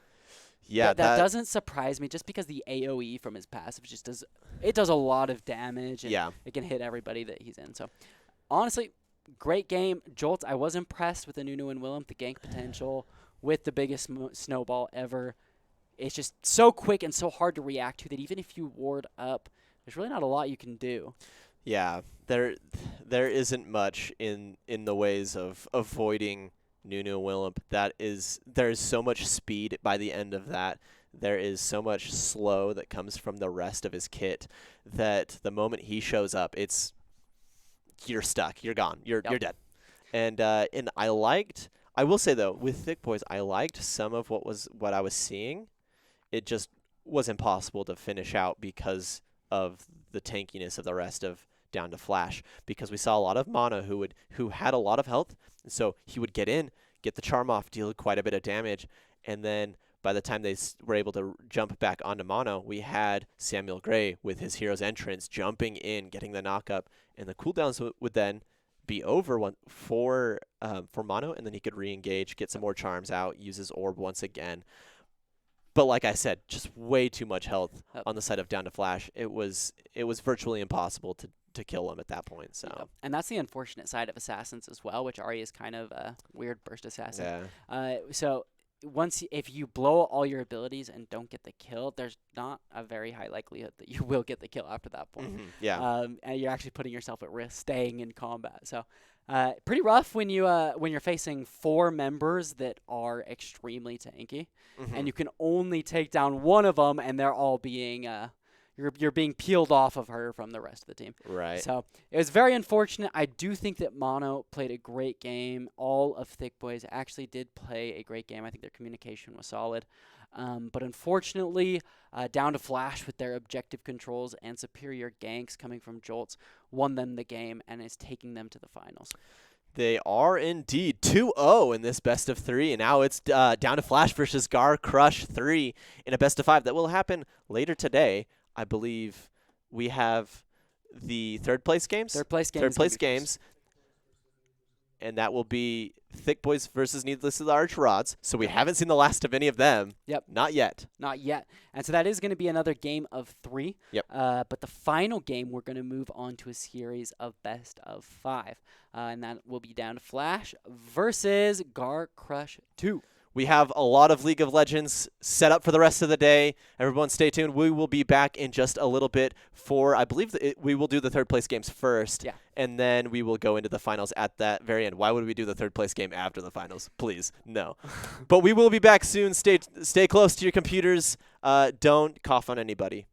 Yeah, that doesn't surprise me, just because the AoE from his passive just does a lot of damage, and it can hit everybody that he's in. So, honestly, great game. Jolts, I was impressed with the Nunu and Willem, the gank potential with the biggest snowball ever. It's just so quick and so hard to react to that even if you ward up, there's really not a lot you can do. Yeah, there isn't much in the ways of avoiding Nunu and Willem. There is so much speed by the end of that. There is so much slow that comes from the rest of his kit that the moment he shows up, you're stuck. You're gone. You're dead. And I will say though, with Thicc Boys, I liked some of what I was seeing. It just was impossible to finish out because of the tankiness of the rest of Down to Flash, because we saw a lot of Mono who had a lot of health, and so he would get in, get the charm off, deal quite a bit of damage, and then by the time they were able to jump back onto Mono, we had Samuel Gray with his hero's entrance jumping in, getting the knockup, and the cooldowns would then be over for Mono, and then he could re-engage, get some more charms out, use his orb once again. But like I said, just way too much health on the side of Down to Flash. It was virtually impossible to kill him at that point. So, and that's the unfortunate side of Assassins as well, which Ari is kind of a weird burst assassin. Yeah. So if you blow all your abilities and don't get the kill, there's not a very high likelihood that you will get the kill after that point. Mm-hmm. Yeah. And you're actually putting yourself at risk staying in combat. So, pretty rough when you're facing 4 members that are extremely tanky, and you can only take down one of them, and they're all being you're being peeled off of her from the rest of the team. Right. So it was very unfortunate. I do think that Mono played a great game. All of Thicc Boys actually did play a great game. I think their communication was solid. But unfortunately, Down to Flash with their objective controls and superior ganks coming from Jolts won them the game and is taking them to the finals. They are indeed 2-0 in this best of 3, and now it's Down to Flash versus Gar Crush 3 in a best of 5 that will happen later today. I believe we have the third place games. Third place games. Third place games. And that will be Thicc Boys versus Needless Large Rods. So we haven't seen the last of any of them. Yep. Not yet. Not yet. And so that is going to be another game of 3. Yep. But the final game, we're going to move on to a series of best of 5. And that will be down to Flash versus Gar Crush 2. We have a lot of League of Legends set up for the rest of the day. Everyone stay tuned. We will be back in just a little bit for, I believe we will do the third place games first. Yeah. And then we will go into the finals at that very end. Why would we do the third place game after the finals? Please, no. But we will be back soon. Stay close to your computers. Don't cough on anybody.